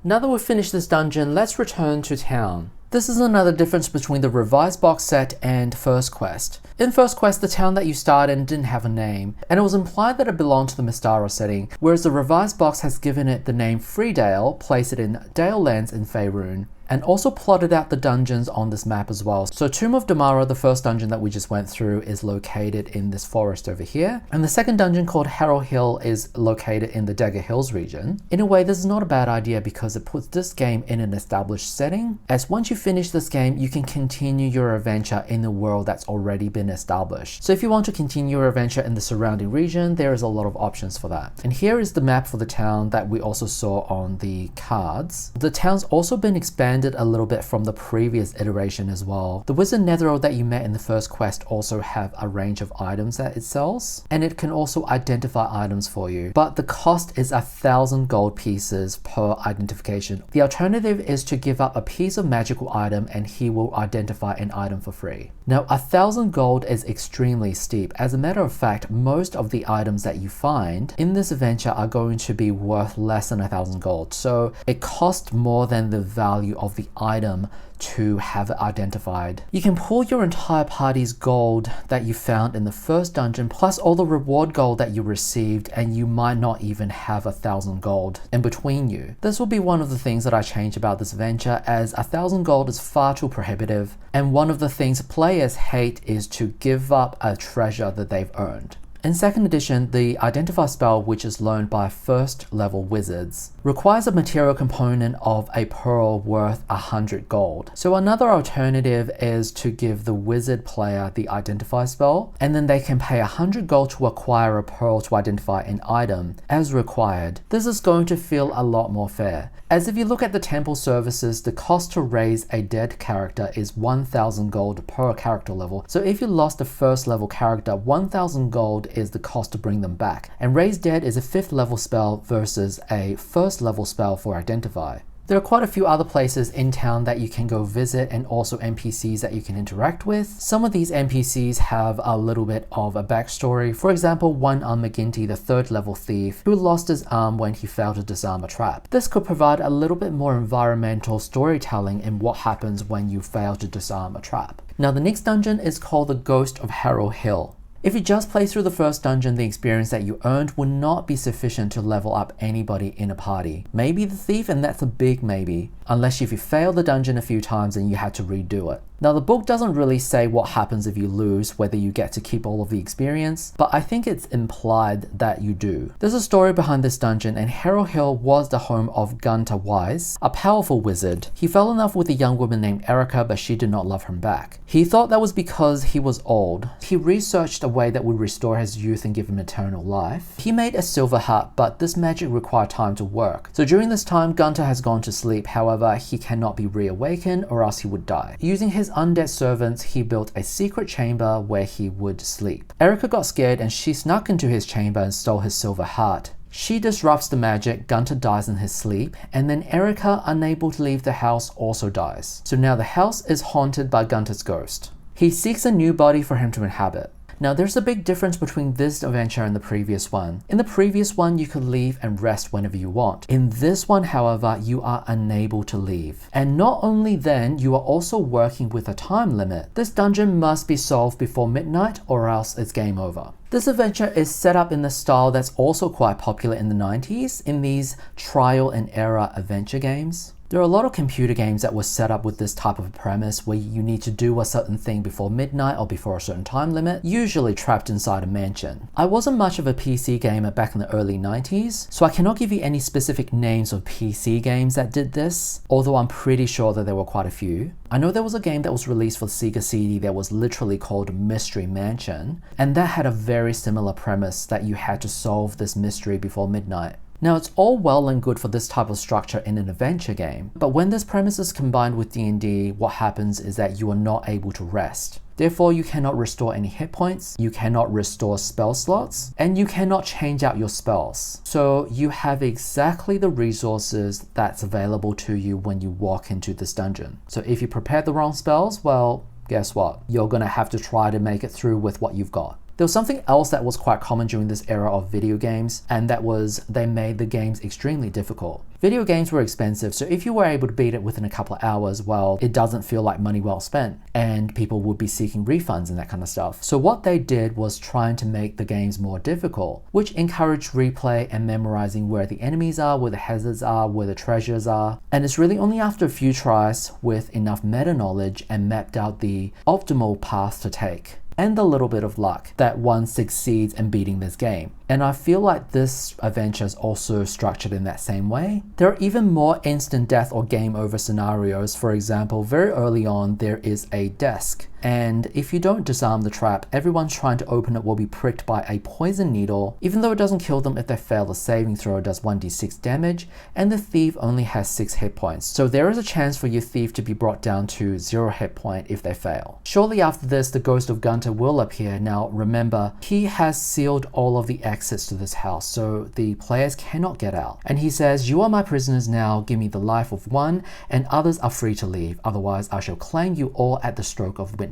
Now that we've finished this dungeon, let's return to town. This is another difference between the revised box set and First Quest. In First Quest, the town that you started in didn't have a name, and it was implied that it belonged to the Mystara setting, whereas the revised box has given it the name Freedale, placed it in Dale Lands in Faerun, and also plotted out the dungeons on this map as well. So Tomb of Damara, the first dungeon that we just went through, is located in this forest over here. And the second dungeon, called Harrow Hill, is located in the Dagger Hills region. In a way, this is not a bad idea because it puts this game in an established setting, as once you finish this game, you can continue your adventure in a world that's already been established. So if you want to continue your adventure in the surrounding region, there is a lot of options for that. And here is the map for the town that we also saw on the cards. The town's also been expanded a little bit from the previous iteration as well. The Wizard Netherald that you met in the first quest also have a range of items that it sells, and it can also identify items for you, but the cost is 1,000 gold pieces per identification. The alternative is to give up a piece of magical item and he will identify an item for free. Now 1,000 gold is extremely steep. As a matter of fact, most of the items that you find in this adventure are going to be worth less than 1,000 gold, so it costs more than the value of the item to have it identified. You can pull your entire party's gold that you found in the first dungeon, plus all the reward gold that you received, and you might not even have 1,000 gold in between you. This will be one of the things that I changed about this adventure, as 1,000 gold is far too prohibitive, and one of the things players hate is to give up a treasure that they've earned. In 2nd edition, the Identify spell, which is learned by first level wizards, requires a material component of a pearl worth 100 gold. So another alternative is to give the wizard player the Identify spell, and then they can pay 100 gold to acquire a pearl to identify an item as required. This is going to feel a lot more fair, as if you look at the temple services, the cost to raise a dead character is 1,000 gold per character level. So if you lost a first level character, 1,000 gold is the cost to bring them back. And Raise Dead is a 5th level spell versus a 1st level spell for Identify. There are quite a few other places in town that you can go visit, and also NPCs that you can interact with. Some of these NPCs have a little bit of a backstory. For example, One Arm McGinty, the 3rd level thief, who lost his arm when he failed to disarm a trap. This could provide a little bit more environmental storytelling in what happens when you fail to disarm a trap. Now the next dungeon is called the Ghost of Harrow Hill. If you just play through the first dungeon, the experience that you earned would not be sufficient to level up anybody in a party. Maybe the thief, and that's a big maybe, unless if you failed the dungeon a few times and you had to redo it. Now the book doesn't really say what happens if you lose, whether you get to keep all of the experience, but I think it's implied that you do. There's a story behind this dungeon, and Harrow Hill was the home of Gunter Wise, a powerful wizard. He fell in love with a young woman named Erica, but she did not love him back. He thought that was because he was old. He researched a way that would restore his youth and give him eternal life. He made a silver heart, but this magic required time to work. So during this time, Gunter has gone to sleep. However, he cannot be reawakened or else he would die. Using his undead servants, he built a secret chamber where he would sleep. Erica got scared and she snuck into his chamber and stole his silver heart. She disrupts the magic, Gunter dies in his sleep, and then Erica, unable to leave the house, also dies. So now the house is haunted by Gunter's ghost. He seeks a new body for him to inhabit. Now there's a big difference between this adventure and the previous one. In the previous one, you could leave and rest whenever you want. In this one, however, you are unable to leave. And not only then, you are also working with a time limit. This dungeon must be solved before midnight or else it's game over. This adventure is set up in the style that's also quite popular in the 90s in these trial and error adventure games. There are a lot of computer games that were set up with this type of a premise where you need to do a certain thing before midnight or before a certain time limit, usually trapped inside a mansion. I wasn't much of a PC gamer back in the early 90s, so I cannot give you any specific names of PC games that did this, although I'm pretty sure that there were quite a few. I know there was a game that was released for Sega CD that was literally called Mystery Mansion, and that had a very similar premise that you had to solve this mystery before midnight. Now, it's all well and good for this type of structure in an adventure game, but when this premise is combined with D&D, what happens is that you are not able to rest. Therefore, you cannot restore any hit points, you cannot restore spell slots, and you cannot change out your spells. So you have exactly the resources that's available to you when you walk into this dungeon. So if you prepared the wrong spells, well, guess what? You're gonna have to try to make it through with what you've got. There was something else that was quite common during this era of video games, and that was they made the games extremely difficult. Video games were expensive, so if you were able to beat it within a couple of hours, well, it doesn't feel like money well spent, and people would be seeking refunds and that kind of stuff. So what they did was trying to make the games more difficult, which encouraged replay and memorizing where the enemies are, where the hazards are, where the treasures are. And it's really only after a few tries with enough meta knowledge and mapped out the optimal path to take and a little bit of luck that one succeeds in beating this game. And I feel like this adventure is also structured in that same way. There are even more instant death or game over scenarios. For example, very early on, there is a desk. And if you don't disarm the trap, everyone trying to open it will be pricked by a poison needle. Even though it doesn't kill them if they fail a saving throw, it does 1d6 damage, and the thief only has 6 hit points. So there is a chance for your thief to be brought down to 0 hit point if they fail. Shortly after this, the ghost of Gunter will appear. Now remember, he has sealed all of the exits to this house, so the players cannot get out. And he says, "You are my prisoners now, give me the life of one, and others are free to leave, otherwise I shall claim you all at the stroke of midnight."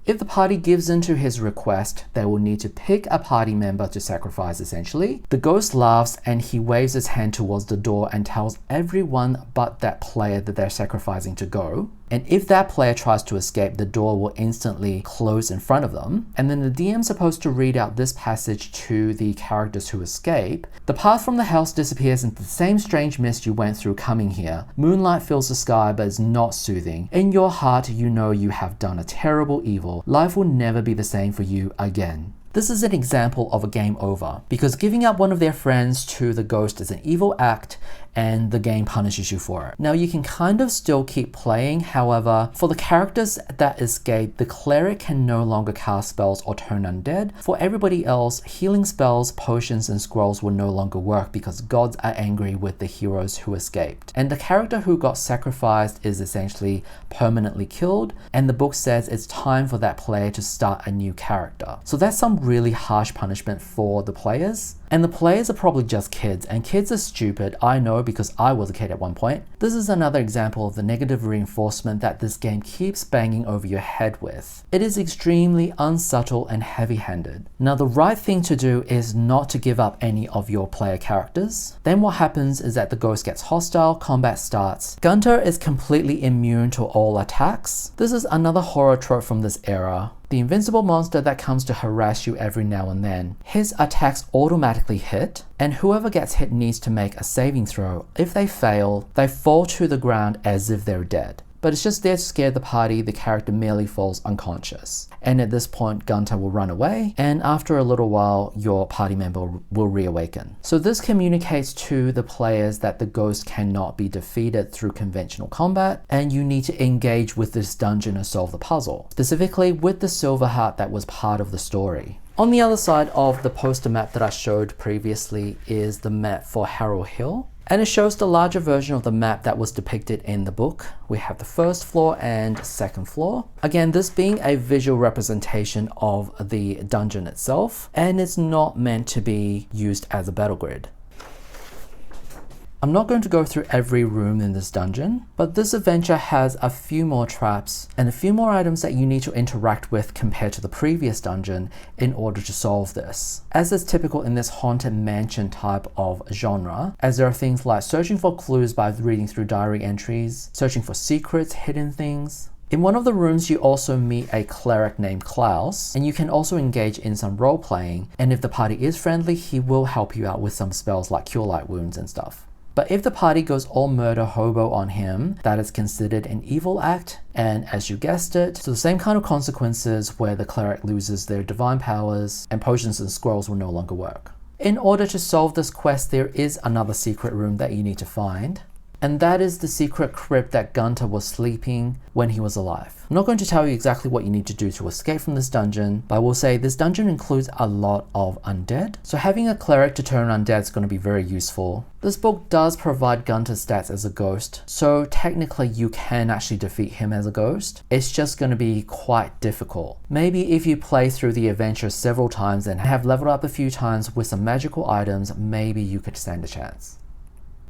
If the party gives in to his request, they will need to pick a party member to sacrifice essentially. The ghost laughs and he waves his hand towards the door and tells everyone but that player that they're sacrificing to go. And if that player tries to escape, the door will instantly close in front of them. And then the DM is supposed to read out this passage to the characters who escape. "The path from the house disappears into the same strange mist you went through coming here. Moonlight fills the sky but is not soothing. In your heart, you know you have done a terrible evil. Life will never be the same for you again." This is an example of a game over, because giving up one of their friends to the ghost is an evil act and the game punishes you for it. Now you can kind of still keep playing, however, for the characters that escape, the cleric can no longer cast spells or turn undead. For everybody else, healing spells, potions, and scrolls will no longer work because gods are angry with the heroes who escaped. And the character who got sacrificed is essentially permanently killed, and the book says it's time for that player to start a new character. So that's some really harsh punishment for the players. And the players are probably just kids, and kids are stupid, I know because I was a kid at one point. This is another example of the negative reinforcement that this game keeps banging over your head with. It is extremely unsubtle and heavy-handed. Now the right thing to do is not to give up any of your player characters. Then what happens is that the ghost gets hostile, combat starts. Gunter is completely immune to all attacks. This is another horror trope from this era. The invincible monster that comes to harass you every now and then. His attacks automatically hit, and whoever gets hit needs to make a saving throw. If they fail, they fall to the ground as if they're dead. But it's just there to scare the party, the character merely falls unconscious. And at this point, Gunter will run away, and after a little while, your party member will reawaken. So this communicates to the players that the ghost cannot be defeated through conventional combat, and you need to engage with this dungeon and solve the puzzle, specifically with the silver heart that was part of the story. On the other side of the poster map that I showed previously is the map for Harrow Hill. And it shows the larger version of the map that was depicted in the book. We have the first floor and second floor. Again, this being a visual representation of the dungeon itself, and it's not meant to be used as a battle grid. I'm not going to go through every room in this dungeon, but this adventure has a few more traps and a few more items that you need to interact with compared to the previous dungeon in order to solve this. As is typical in this haunted mansion type of genre, as there are things like searching for clues by reading through diary entries, searching for secrets, hidden things. In one of the rooms, you also meet a cleric named Klaus, and you can also engage in some role playing, and if the party is friendly, he will help you out with some spells like Cure Light Wounds and stuff. But if the party goes all murder hobo on him, that is considered an evil act, and as you guessed it, so the same kind of consequences where the cleric loses their divine powers and potions and scrolls will no longer work. In order to solve this quest, there is another secret room that you need to find. and that is the secret crypt that Gunter was sleeping when he was alive. I'm not going to tell you exactly what you need to do to escape from this dungeon, but I will say this dungeon includes a lot of undead, so having a cleric to turn undead is going to be very useful. This book does provide Gunter's stats as a ghost, so technically you can actually defeat him as a ghost. It's just going to be quite difficult. Maybe if you play through the adventure several times and have leveled up a few times with some magical items, maybe you could stand a chance.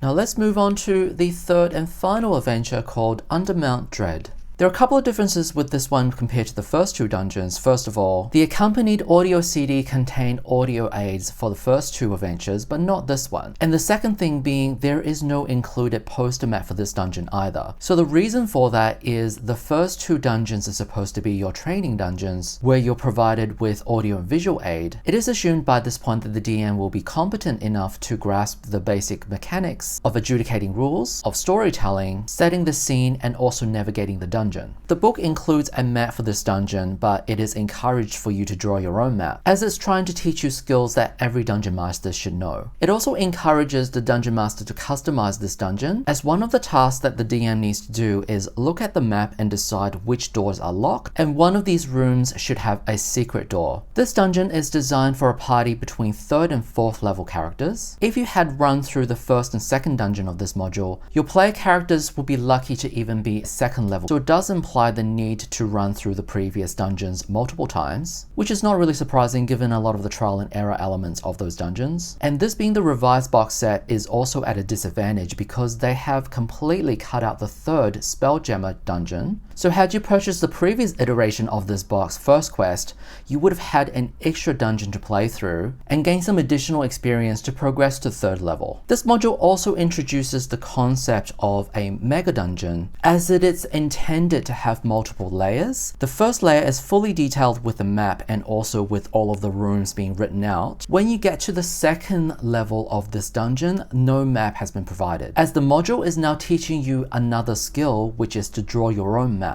Now let's move on to the third and final adventure called Under Mount Dread. There are a couple of differences with this one compared to the first two dungeons. First of all, the accompanied audio CD contained audio aids for the first two adventures, but not this one. And the second thing being, there is no included poster map for this dungeon either. So the reason for that is the first two dungeons are supposed to be your training dungeons, where you're provided with audio and visual aid. It is assumed by this point that the DM will be competent enough to grasp the basic mechanics of adjudicating rules, of storytelling, setting the scene, and also navigating the dungeon. The book includes a map for this dungeon, but it is encouraged for you to draw your own map, as it's trying to teach you skills that every dungeon master should know. It also encourages the dungeon master to customize this dungeon, as one of the tasks that the DM needs to do is look at the map and decide which doors are locked, and one of these rooms should have a secret door. This dungeon is designed for a party between 3rd and 4th level characters. If you had run through the 1st and 2nd dungeon of this module, your player characters will be lucky to even be 2nd level, so it does imply the need to run through the previous dungeons multiple times, which is not really surprising given a lot of the trial and error elements of those dungeons. And this being the revised box set is also at a disadvantage because they have completely cut out the 3rd Spelljammer dungeon. So had you purchased the previous iteration of this box, First Quest, you would have had an extra dungeon to play through and gain some additional experience to progress to 3rd level. This module also introduces the concept of a mega dungeon, as it is intended to have multiple layers. The first layer is fully detailed with a map and also with all of the rooms being written out. When you get to the 2nd level of this dungeon, no map has been provided, as the module is now teaching you another skill, which is to draw your own maps.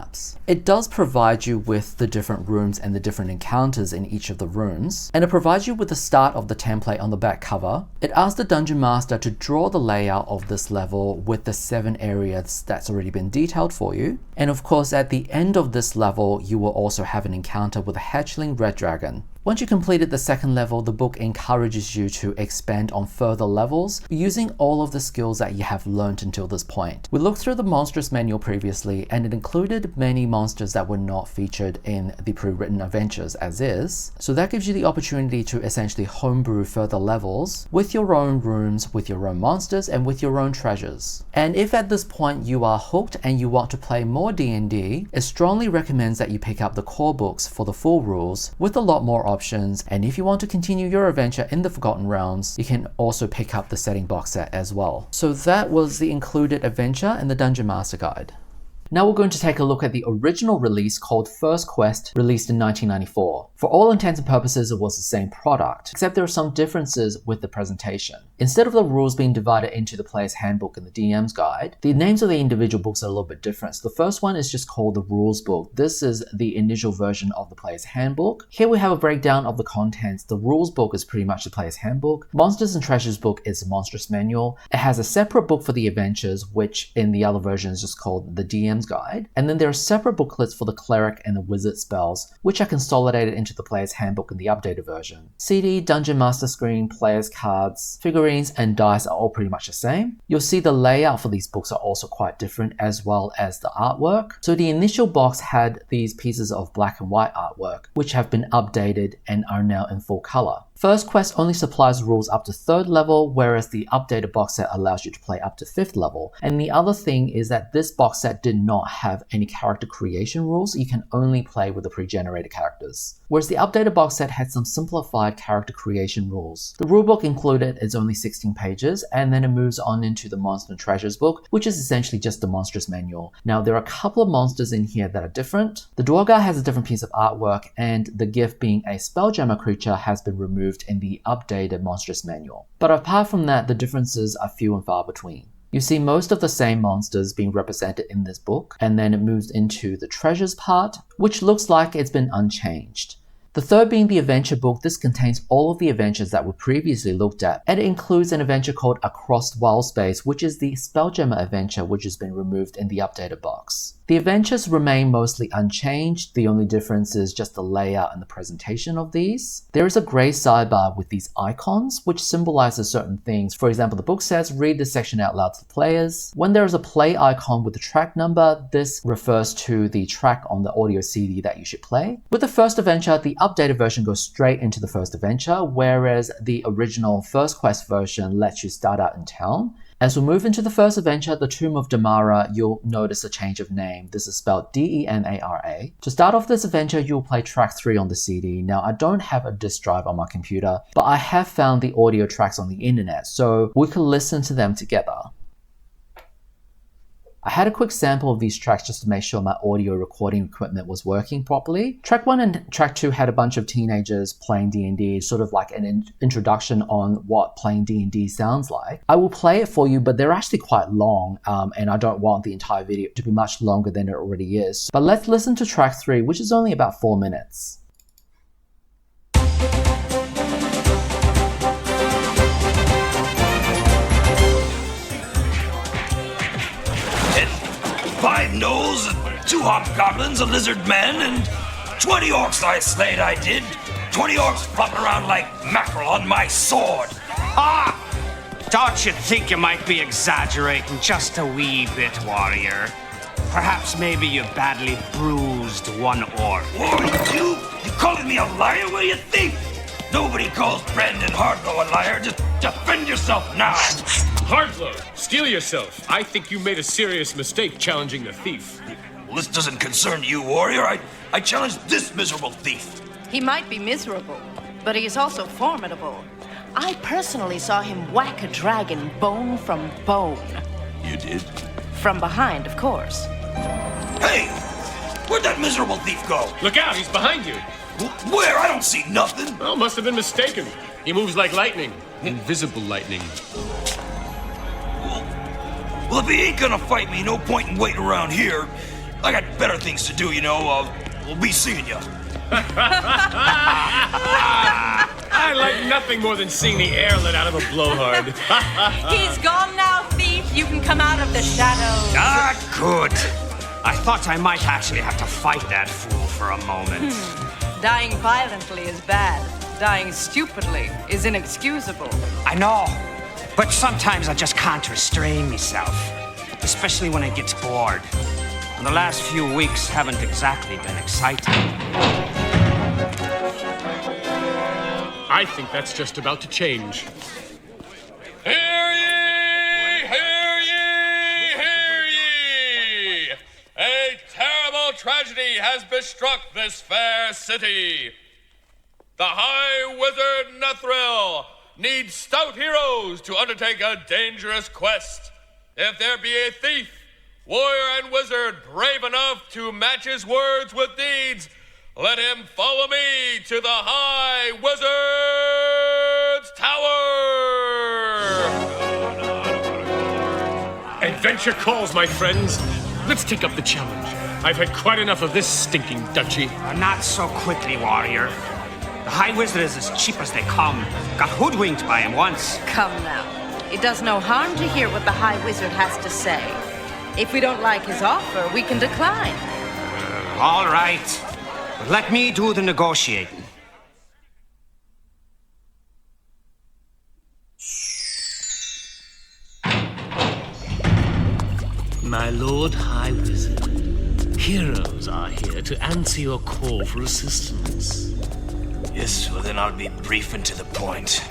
It does provide you with the different rooms and the different encounters in each of the rooms, and it provides you with the start of the template on the back cover. It asks the dungeon master to draw the layout of this level with the 7 areas that's already been detailed for you. And of course, at the end of this level, you will also have an encounter with a hatchling red dragon. Once you completed the 2nd level, the book encourages you to expand on further levels using all of the skills that you have learned until this point. We looked through the monstrous manual previously, and it included many monsters that were not featured in the pre-written adventures as is. So that gives you the opportunity to essentially homebrew further levels with your own rooms, with your own monsters, and with your own treasures. And if at this point you are hooked and you want to play more D&D, it strongly recommends that you pick up the core books for the full rules with a lot more options, and if you want to continue your adventure in the Forgotten Realms, you can also pick up the setting box set as well. So that was the included adventure in the Dungeon Master Guide. Now we're going to take a look at the original release called First Quest, released in 1994. For all intents and purposes, it was the same product, except there are some differences with the presentation. Instead of the rules being divided into the player's handbook and the DM's guide, the names of the individual books are a little bit different. So the first one is just called the rules book. This is the initial version of the player's handbook. Here we have a breakdown of the contents. The rules book is pretty much the player's handbook. Monsters and Treasures book is a monstrous manual. It has a separate book for the adventures, which in the other version is just called the DM's guide. And then there are separate booklets for the cleric and the wizard spells, which are consolidated into the player's handbook in the updated version. CD, Dungeon Master screen, player's cards, figurines, and dice are all pretty much the same. You'll see the layout for these books are also quite different, as well as the artwork. So the initial box had these pieces of black and white artwork, which have been updated and are now in full color. First Quest only supplies rules up to 3rd level, whereas the updated box set allows you to play up to 5th level. And the other thing is that this box set did not have any character creation rules. You can only play with the pre-generated characters. Whereas the updated box set had some simplified character creation rules. The rulebook included is only 16 pages, and then it moves on into the Monster and Treasures book, which is essentially just the monstrous manual. Now there are a couple of monsters in here that are different. The Dwargar has a different piece of artwork, and the gift being a Spelljammer creature has been removed in the updated monstrous manual. But apart from that, the differences are few and far between. You see most of the same monsters being represented in this book, and then it moves into the treasures part, which looks like it's been unchanged. The third being the adventure book. This contains all of the adventures that were previously looked at, and it includes an adventure called Across Wildspace, which is the Spelljammer adventure which has been removed in the updated box. The adventures remain mostly unchanged, the only difference is just the layout and the presentation of these. There is a grey sidebar with these icons, which symbolizes certain things. For example, the book says, read this section out loud to the players. When there is a play icon with the track number, this refers to the track on the audio CD that you should play. With the first adventure, the updated version goes straight into the first adventure, whereas the original First Quest version lets you start out in town. As we move into the first adventure, the Tomb of Damara, you'll notice a change of name. This is spelled Denara. To start off this adventure, you'll play track 3 on the CD. Now, I don't have a disk drive on my computer, but I have found the audio tracks on the internet, so we can listen to them together. I had a quick sample of these tracks just to make sure my audio recording equipment was working properly. Track 1 and track 2 had a bunch of teenagers playing D&D, sort of like an introduction on what playing D&D sounds like. I will play it for you, but they're actually quite long, and I don't want the entire video to be much longer than it already is. But let's listen to track 3, which is only about 4 minutes. Five gnolls, 2 hobgoblins, a lizard man, and 20 orcs I slayed, I did. 20 orcs flopping around like mackerel on my sword. Ah! Don't you think you might be exaggerating just a wee bit, warrior? Perhaps maybe you badly bruised one orc. What, you calling me a liar? What do you think? Nobody calls Brandon Hardlow a liar. Just defend yourself now. Hardlow, steel yourself. I think you made a serious mistake challenging the thief. Well, this doesn't concern you, warrior. I challenge this miserable thief. He might be miserable, but he is also formidable. I personally saw him whack a dragon bone from bone. You did? From behind, of course. Hey! Where'd that miserable thief go? Look out, he's behind you. Where? I don't see nothing. Well, must have been mistaken. He moves like lightning. Invisible lightning. Well, if he ain't gonna fight me, no point in waiting around here. I got better things to do, you know. We'll be seeing ya. I like nothing more than seeing the air let out of a blowhard. He's gone now, thief. You can come out of the shadows. Ah, good. I thought I might actually have to fight that fool for a moment. Dying violently is bad. Dying stupidly is inexcusable. I know, but sometimes I just can't restrain myself, especially when it gets bored. And the last few weeks haven't exactly been exciting. I think that's just about to change. Hear ye! Hear ye! Hear ye! A terrible tragedy has bestruck this fair city. The High Wizard Nethril needs stout heroes to undertake a dangerous quest. If there be a thief, warrior, and wizard brave enough to match his words with deeds, let him follow me to the High Wizard's Tower! Adventure calls, my friends. Let's take up the challenge. I've had quite enough of this stinking duchy. Not so quickly, warrior. The High Wizard is as cheap as they come. Got hoodwinked by him once. Come now. It does no harm to hear what the High Wizard has to say. If we don't like his offer, we can decline. All right. But let me do the negotiating. My Lord High Wizard, heroes are here to answer your call for assistance. Yes, well then I'll be brief and to the point.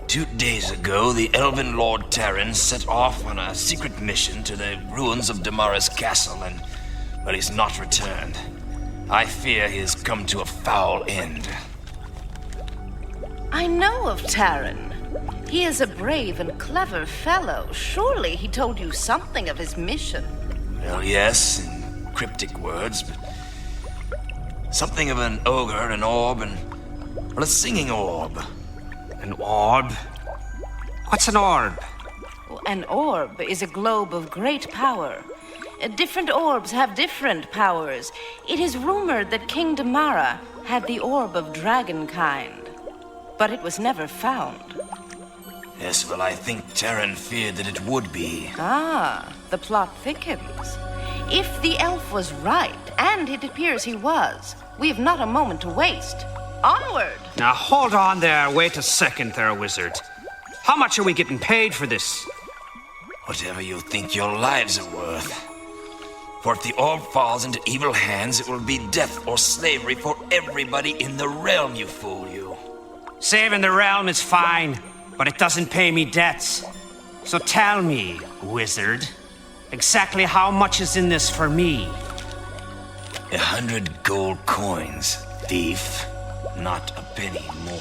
2 days ago, the Elven Lord Terran set off on a secret mission to the ruins of Damara's castle, but he's not returned. I fear he has come to a foul end. I know of Taran. He is a brave and clever fellow. Surely he told you something of his mission. Well, yes, in cryptic words, but something of an ogre, an orb, and a singing orb. An orb? What's an orb? An orb is a globe of great power. Different orbs have different powers. It is rumored that King Damara had the orb of dragon kind, but it was never found. Yes, well, I think Terran feared that it would be. Ah, the plot thickens. If the elf was right, and it appears he was, we've not a moment to waste. Onward! Now hold on there, wait a second there, wizard. How much are we getting paid for this? Whatever you think your lives are worth. For if the orb falls into evil hands, it will be death or slavery for everybody in the realm, you fool you. Saving the realm is fine, but it doesn't pay me debts. So tell me, wizard, exactly how much is in this for me? 100 gold coins, thief. Not a penny more.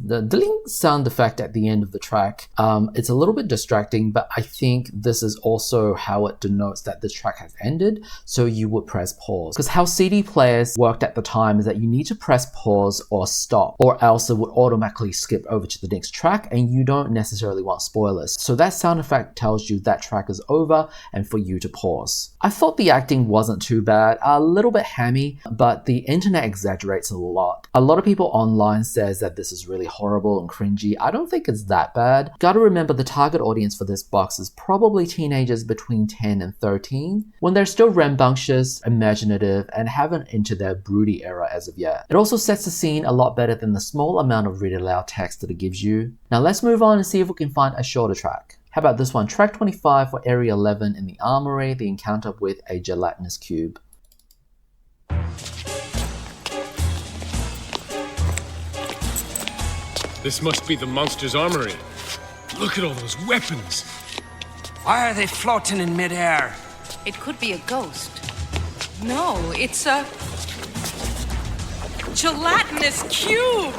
The ding sound effect at the end of the track, it's a little bit distracting, but I think this is also how it denotes that this track has ended, so you would press pause. Because how CD players worked at the time is that you need to press pause or stop, or else it would automatically skip over to the next track, and you don't necessarily want spoilers. So that sound effect tells you that track is over and for you to pause. I thought the acting wasn't too bad, a little bit hammy, but the internet exaggerates a lot. A lot of people online says that this is really horrible and cringy. I don't think it's that bad. Gotta remember the target audience for this box is probably teenagers between 10 and 13, when they're still rambunctious, imaginative, and haven't entered their broody era as of yet. It also sets the scene a lot better than the small amount of read aloud text that it gives you. Now let's move on and see if we can find a shorter track. How about this one? Track 25 for Area 11 in the Armory, the encounter with a gelatinous cube. This must be the monster's armory. Look at all those weapons. Why are they floating in midair? It could be a ghost. No, it's a gelatinous cube!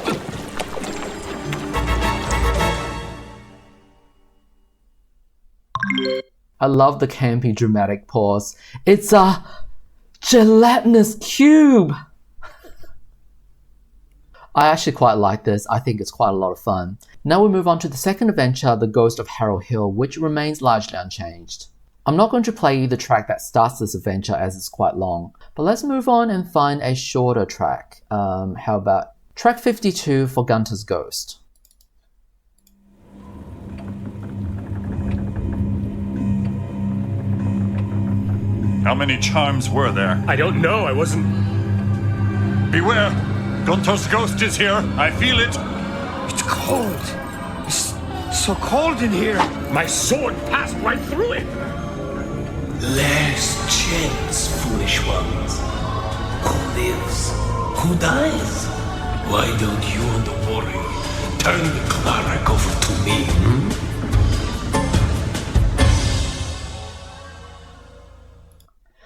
I love the campy dramatic pause. It's a gelatinous cube! I actually quite like this. I think it's quite a lot of fun. Now we move on to the second adventure, The Ghost of Harrow Hill, which remains largely unchanged. I'm not going to play you the track that starts this adventure as it's quite long, but let's move on and find a shorter track. How about track 52 for Gunter's Ghost? How many charms were there? I don't know, I wasn't... Beware! Gunter's ghost is here! I feel it! It's cold. It's so cold in here. My sword passed right through it! Last chance, foolish ones. Who lives? Who dies? Why don't you and the warrior turn the cleric over to me,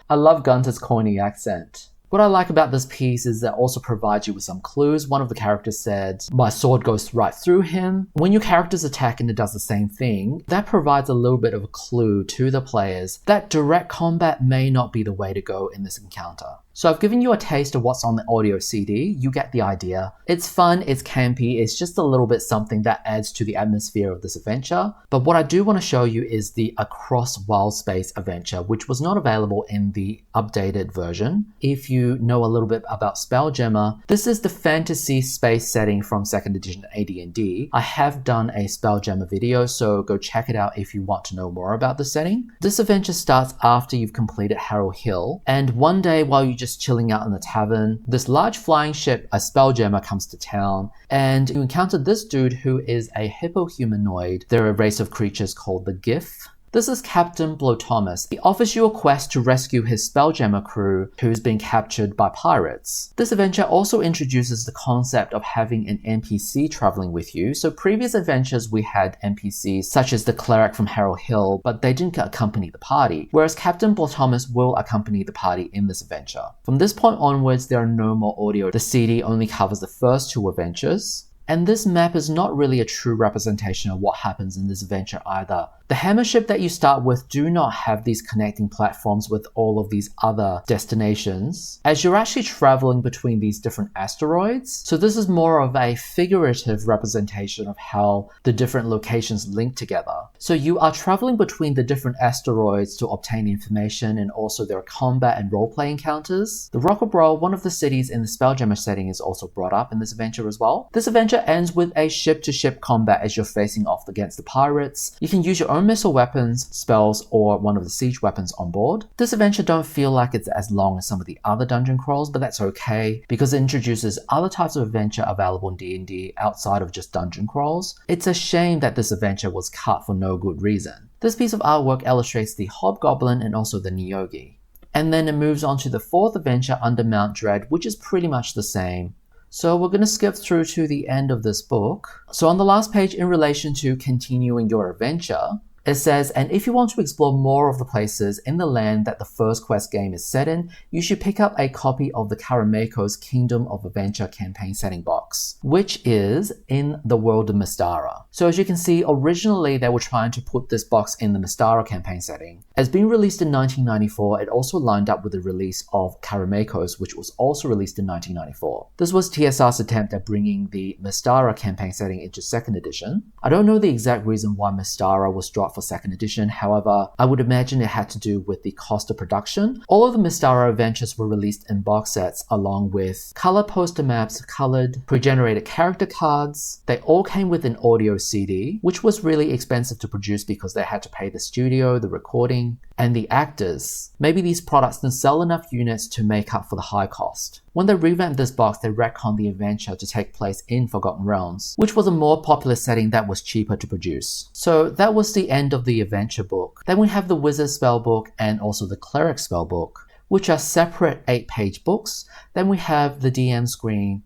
I love Gunter's corny accent. What I like about this piece is that it also provides you with some clues. One of the characters said, my sword goes right through him. When your characters attack and it does the same thing, that provides a little bit of a clue to the players that direct combat may not be the way to go in this encounter. So I've given you a taste of what's on the audio CD, you get the idea. It's fun, it's campy, it's just a little bit something that adds to the atmosphere of this adventure. But what I do want to show you is the Across Wild Space adventure, which was not available in the updated version. If you know a little bit about Spelljammer, this is the fantasy space setting from 2nd edition AD&D. I have done a Spelljammer video, so go check it out if you want to know more about the setting. This adventure starts after you've completed Harrow Hill, and one day while you just chilling out in the tavern, this large flying ship, a Spelljammer, comes to town, and you encounter this dude who is a hippo-humanoid. They're a race of creatures called the Gif. This is Captain Blow Thomas. He offers you a quest to rescue his Spelljammer crew who's been captured by pirates. This adventure also introduces the concept of having an NPC traveling with you. So previous adventures we had NPCs such as the cleric from Harrow Hill, but they didn't accompany the party, whereas Captain Blow Thomas will accompany the party in this adventure. From this point onwards, there are no more audio. The CD only covers the first two adventures. And this map is not really a true representation of what happens in this adventure either. The hammer ship that you start with do not have these connecting platforms with all of these other destinations, as you're actually traveling between these different asteroids. So this is more of a figurative representation of how the different locations link together. So you are traveling between the different asteroids to obtain information, and also there are combat and roleplay encounters. The Rocket World, one of the cities in the Spelljammer setting, is also brought up in this adventure as well. This adventure ends with a ship-to-ship combat as you're facing off against the pirates. You can use your own missile weapons, spells, or one of the siege weapons on board. This adventure don't feel like it's as long as some of the other dungeon crawls, but that's okay because it introduces other types of adventure available in D&D outside of just dungeon crawls. It's a shame that this adventure was cut for no good reason. This piece of artwork illustrates the Hobgoblin and also the Nyogi. And then it moves on to the fourth adventure under Mount Dread, which is pretty much the same. So we're going to skip through to the end of this book. So on the last page, in relation to continuing your adventure, it says, and if you want to explore more of the places in the land that the first quest game is set in, you should pick up a copy of the Karameiko's Kingdom of Adventure campaign setting box, which is in the world of Mystara. So as you can see, originally they were trying to put this box in the Mystara campaign setting. As being released in 1994, it also lined up with the release of Karameiko's, which was also released in 1994. This was TSR's attempt at bringing the Mystara campaign setting into 2nd edition. I don't know the exact reason why Mystara was dropped for 2nd edition, however, I would imagine it had to do with the cost of production. All of the Mystara adventures were released in box sets along with color poster maps, colored, pre-generated character cards. They all came with an audio CD, which was really expensive to produce because they had to pay the studio, the recording, and the actors. Maybe these products didn't sell enough units to make up for the high cost. When they revamped this box, they retconned the adventure to take place in Forgotten Realms, which was a more popular setting that was cheaper to produce. So that was the end of the adventure book. Then we have the Wizard Spellbook and also the Cleric Spellbook, which are separate 8-page books. Then we have the DM screen,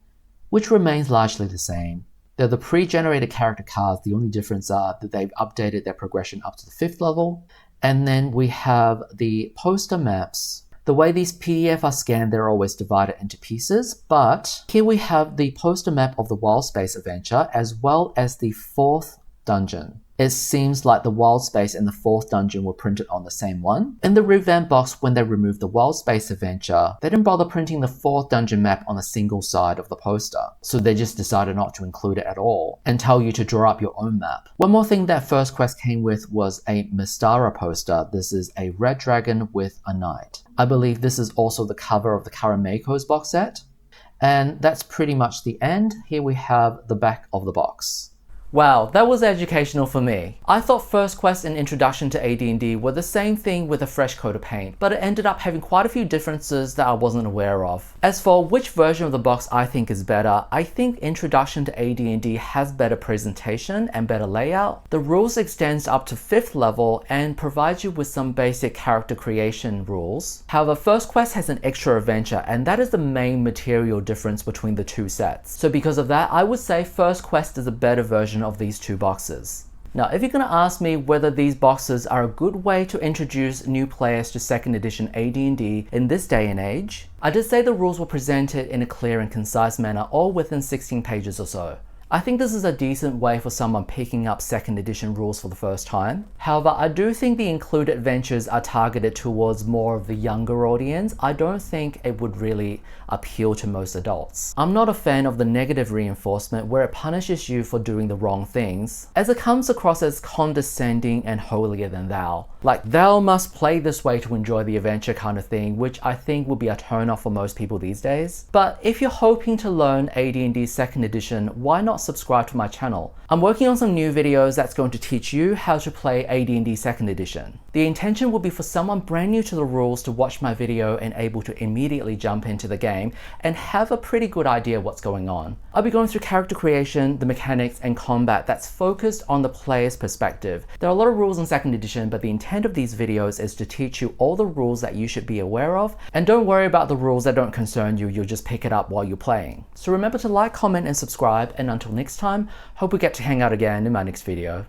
which remains largely the same. They're the pre-generated character cards. The only difference are that they've updated their progression up to the 5th level. And then we have the poster maps. The way these PDF are scanned, they're always divided into pieces, but here we have the poster map of the Wild Space adventure as well as the 4th dungeon. It seems like the Wild Space and the 4th dungeon were printed on the same one. In the revamped box, when they removed the Wild Space adventure, they didn't bother printing the 4th dungeon map on a single side of the poster. So they just decided not to include it at all and tell you to draw up your own map. One more thing that first quest came with was a Mystara poster. This is a red dragon with a knight. I believe this is also the cover of the Karameiko's box set. And that's pretty much the end. Here we have the back of the box. Wow, that was educational for me. I thought First Quest and Introduction to AD&D were the same thing with a fresh coat of paint, but it ended up having quite a few differences that I wasn't aware of. As for which version of the box I think is better, I think Introduction to AD&D has better presentation and better layout. The rules extends up to 5th level and provides you with some basic character creation rules. However, First Quest has an extra adventure, and that is the main material difference between the two sets. So because of that, I would say First Quest is a better version of these two boxes. Now, if you're going to ask me whether these boxes are a good way to introduce new players to 2nd edition AD&D in this day and age, I did say the rules were presented in a clear and concise manner, all within 16 pages or so. I think this is a decent way for someone picking up 2nd edition rules for the first time. However, I do think the included adventures are targeted towards more of the younger audience. I don't think it would really appeal to most adults. I'm not a fan of the negative reinforcement where it punishes you for doing the wrong things, as it comes across as condescending and holier than thou. Like, thou must play this way to enjoy the adventure kind of thing, which I think would be a turn-off for most people these days. But if you're hoping to learn AD&D 2nd edition, why not subscribe to my channel? I'm working on some new videos that's going to teach you how to play AD&D 2nd edition. The intention will be for someone brand new to the rules to watch my video and able to immediately jump into the game and have a pretty good idea what's going on. I'll be going through character creation, the mechanics, and combat that's focused on the player's perspective. There are a lot of rules in 2nd edition, but the intent of these videos is to teach you all the rules that you should be aware of, and don't worry about the rules that don't concern you, you'll just pick it up while you're playing. So remember to like, comment, and subscribe, and until next time, hope we get to hang out again in my next video.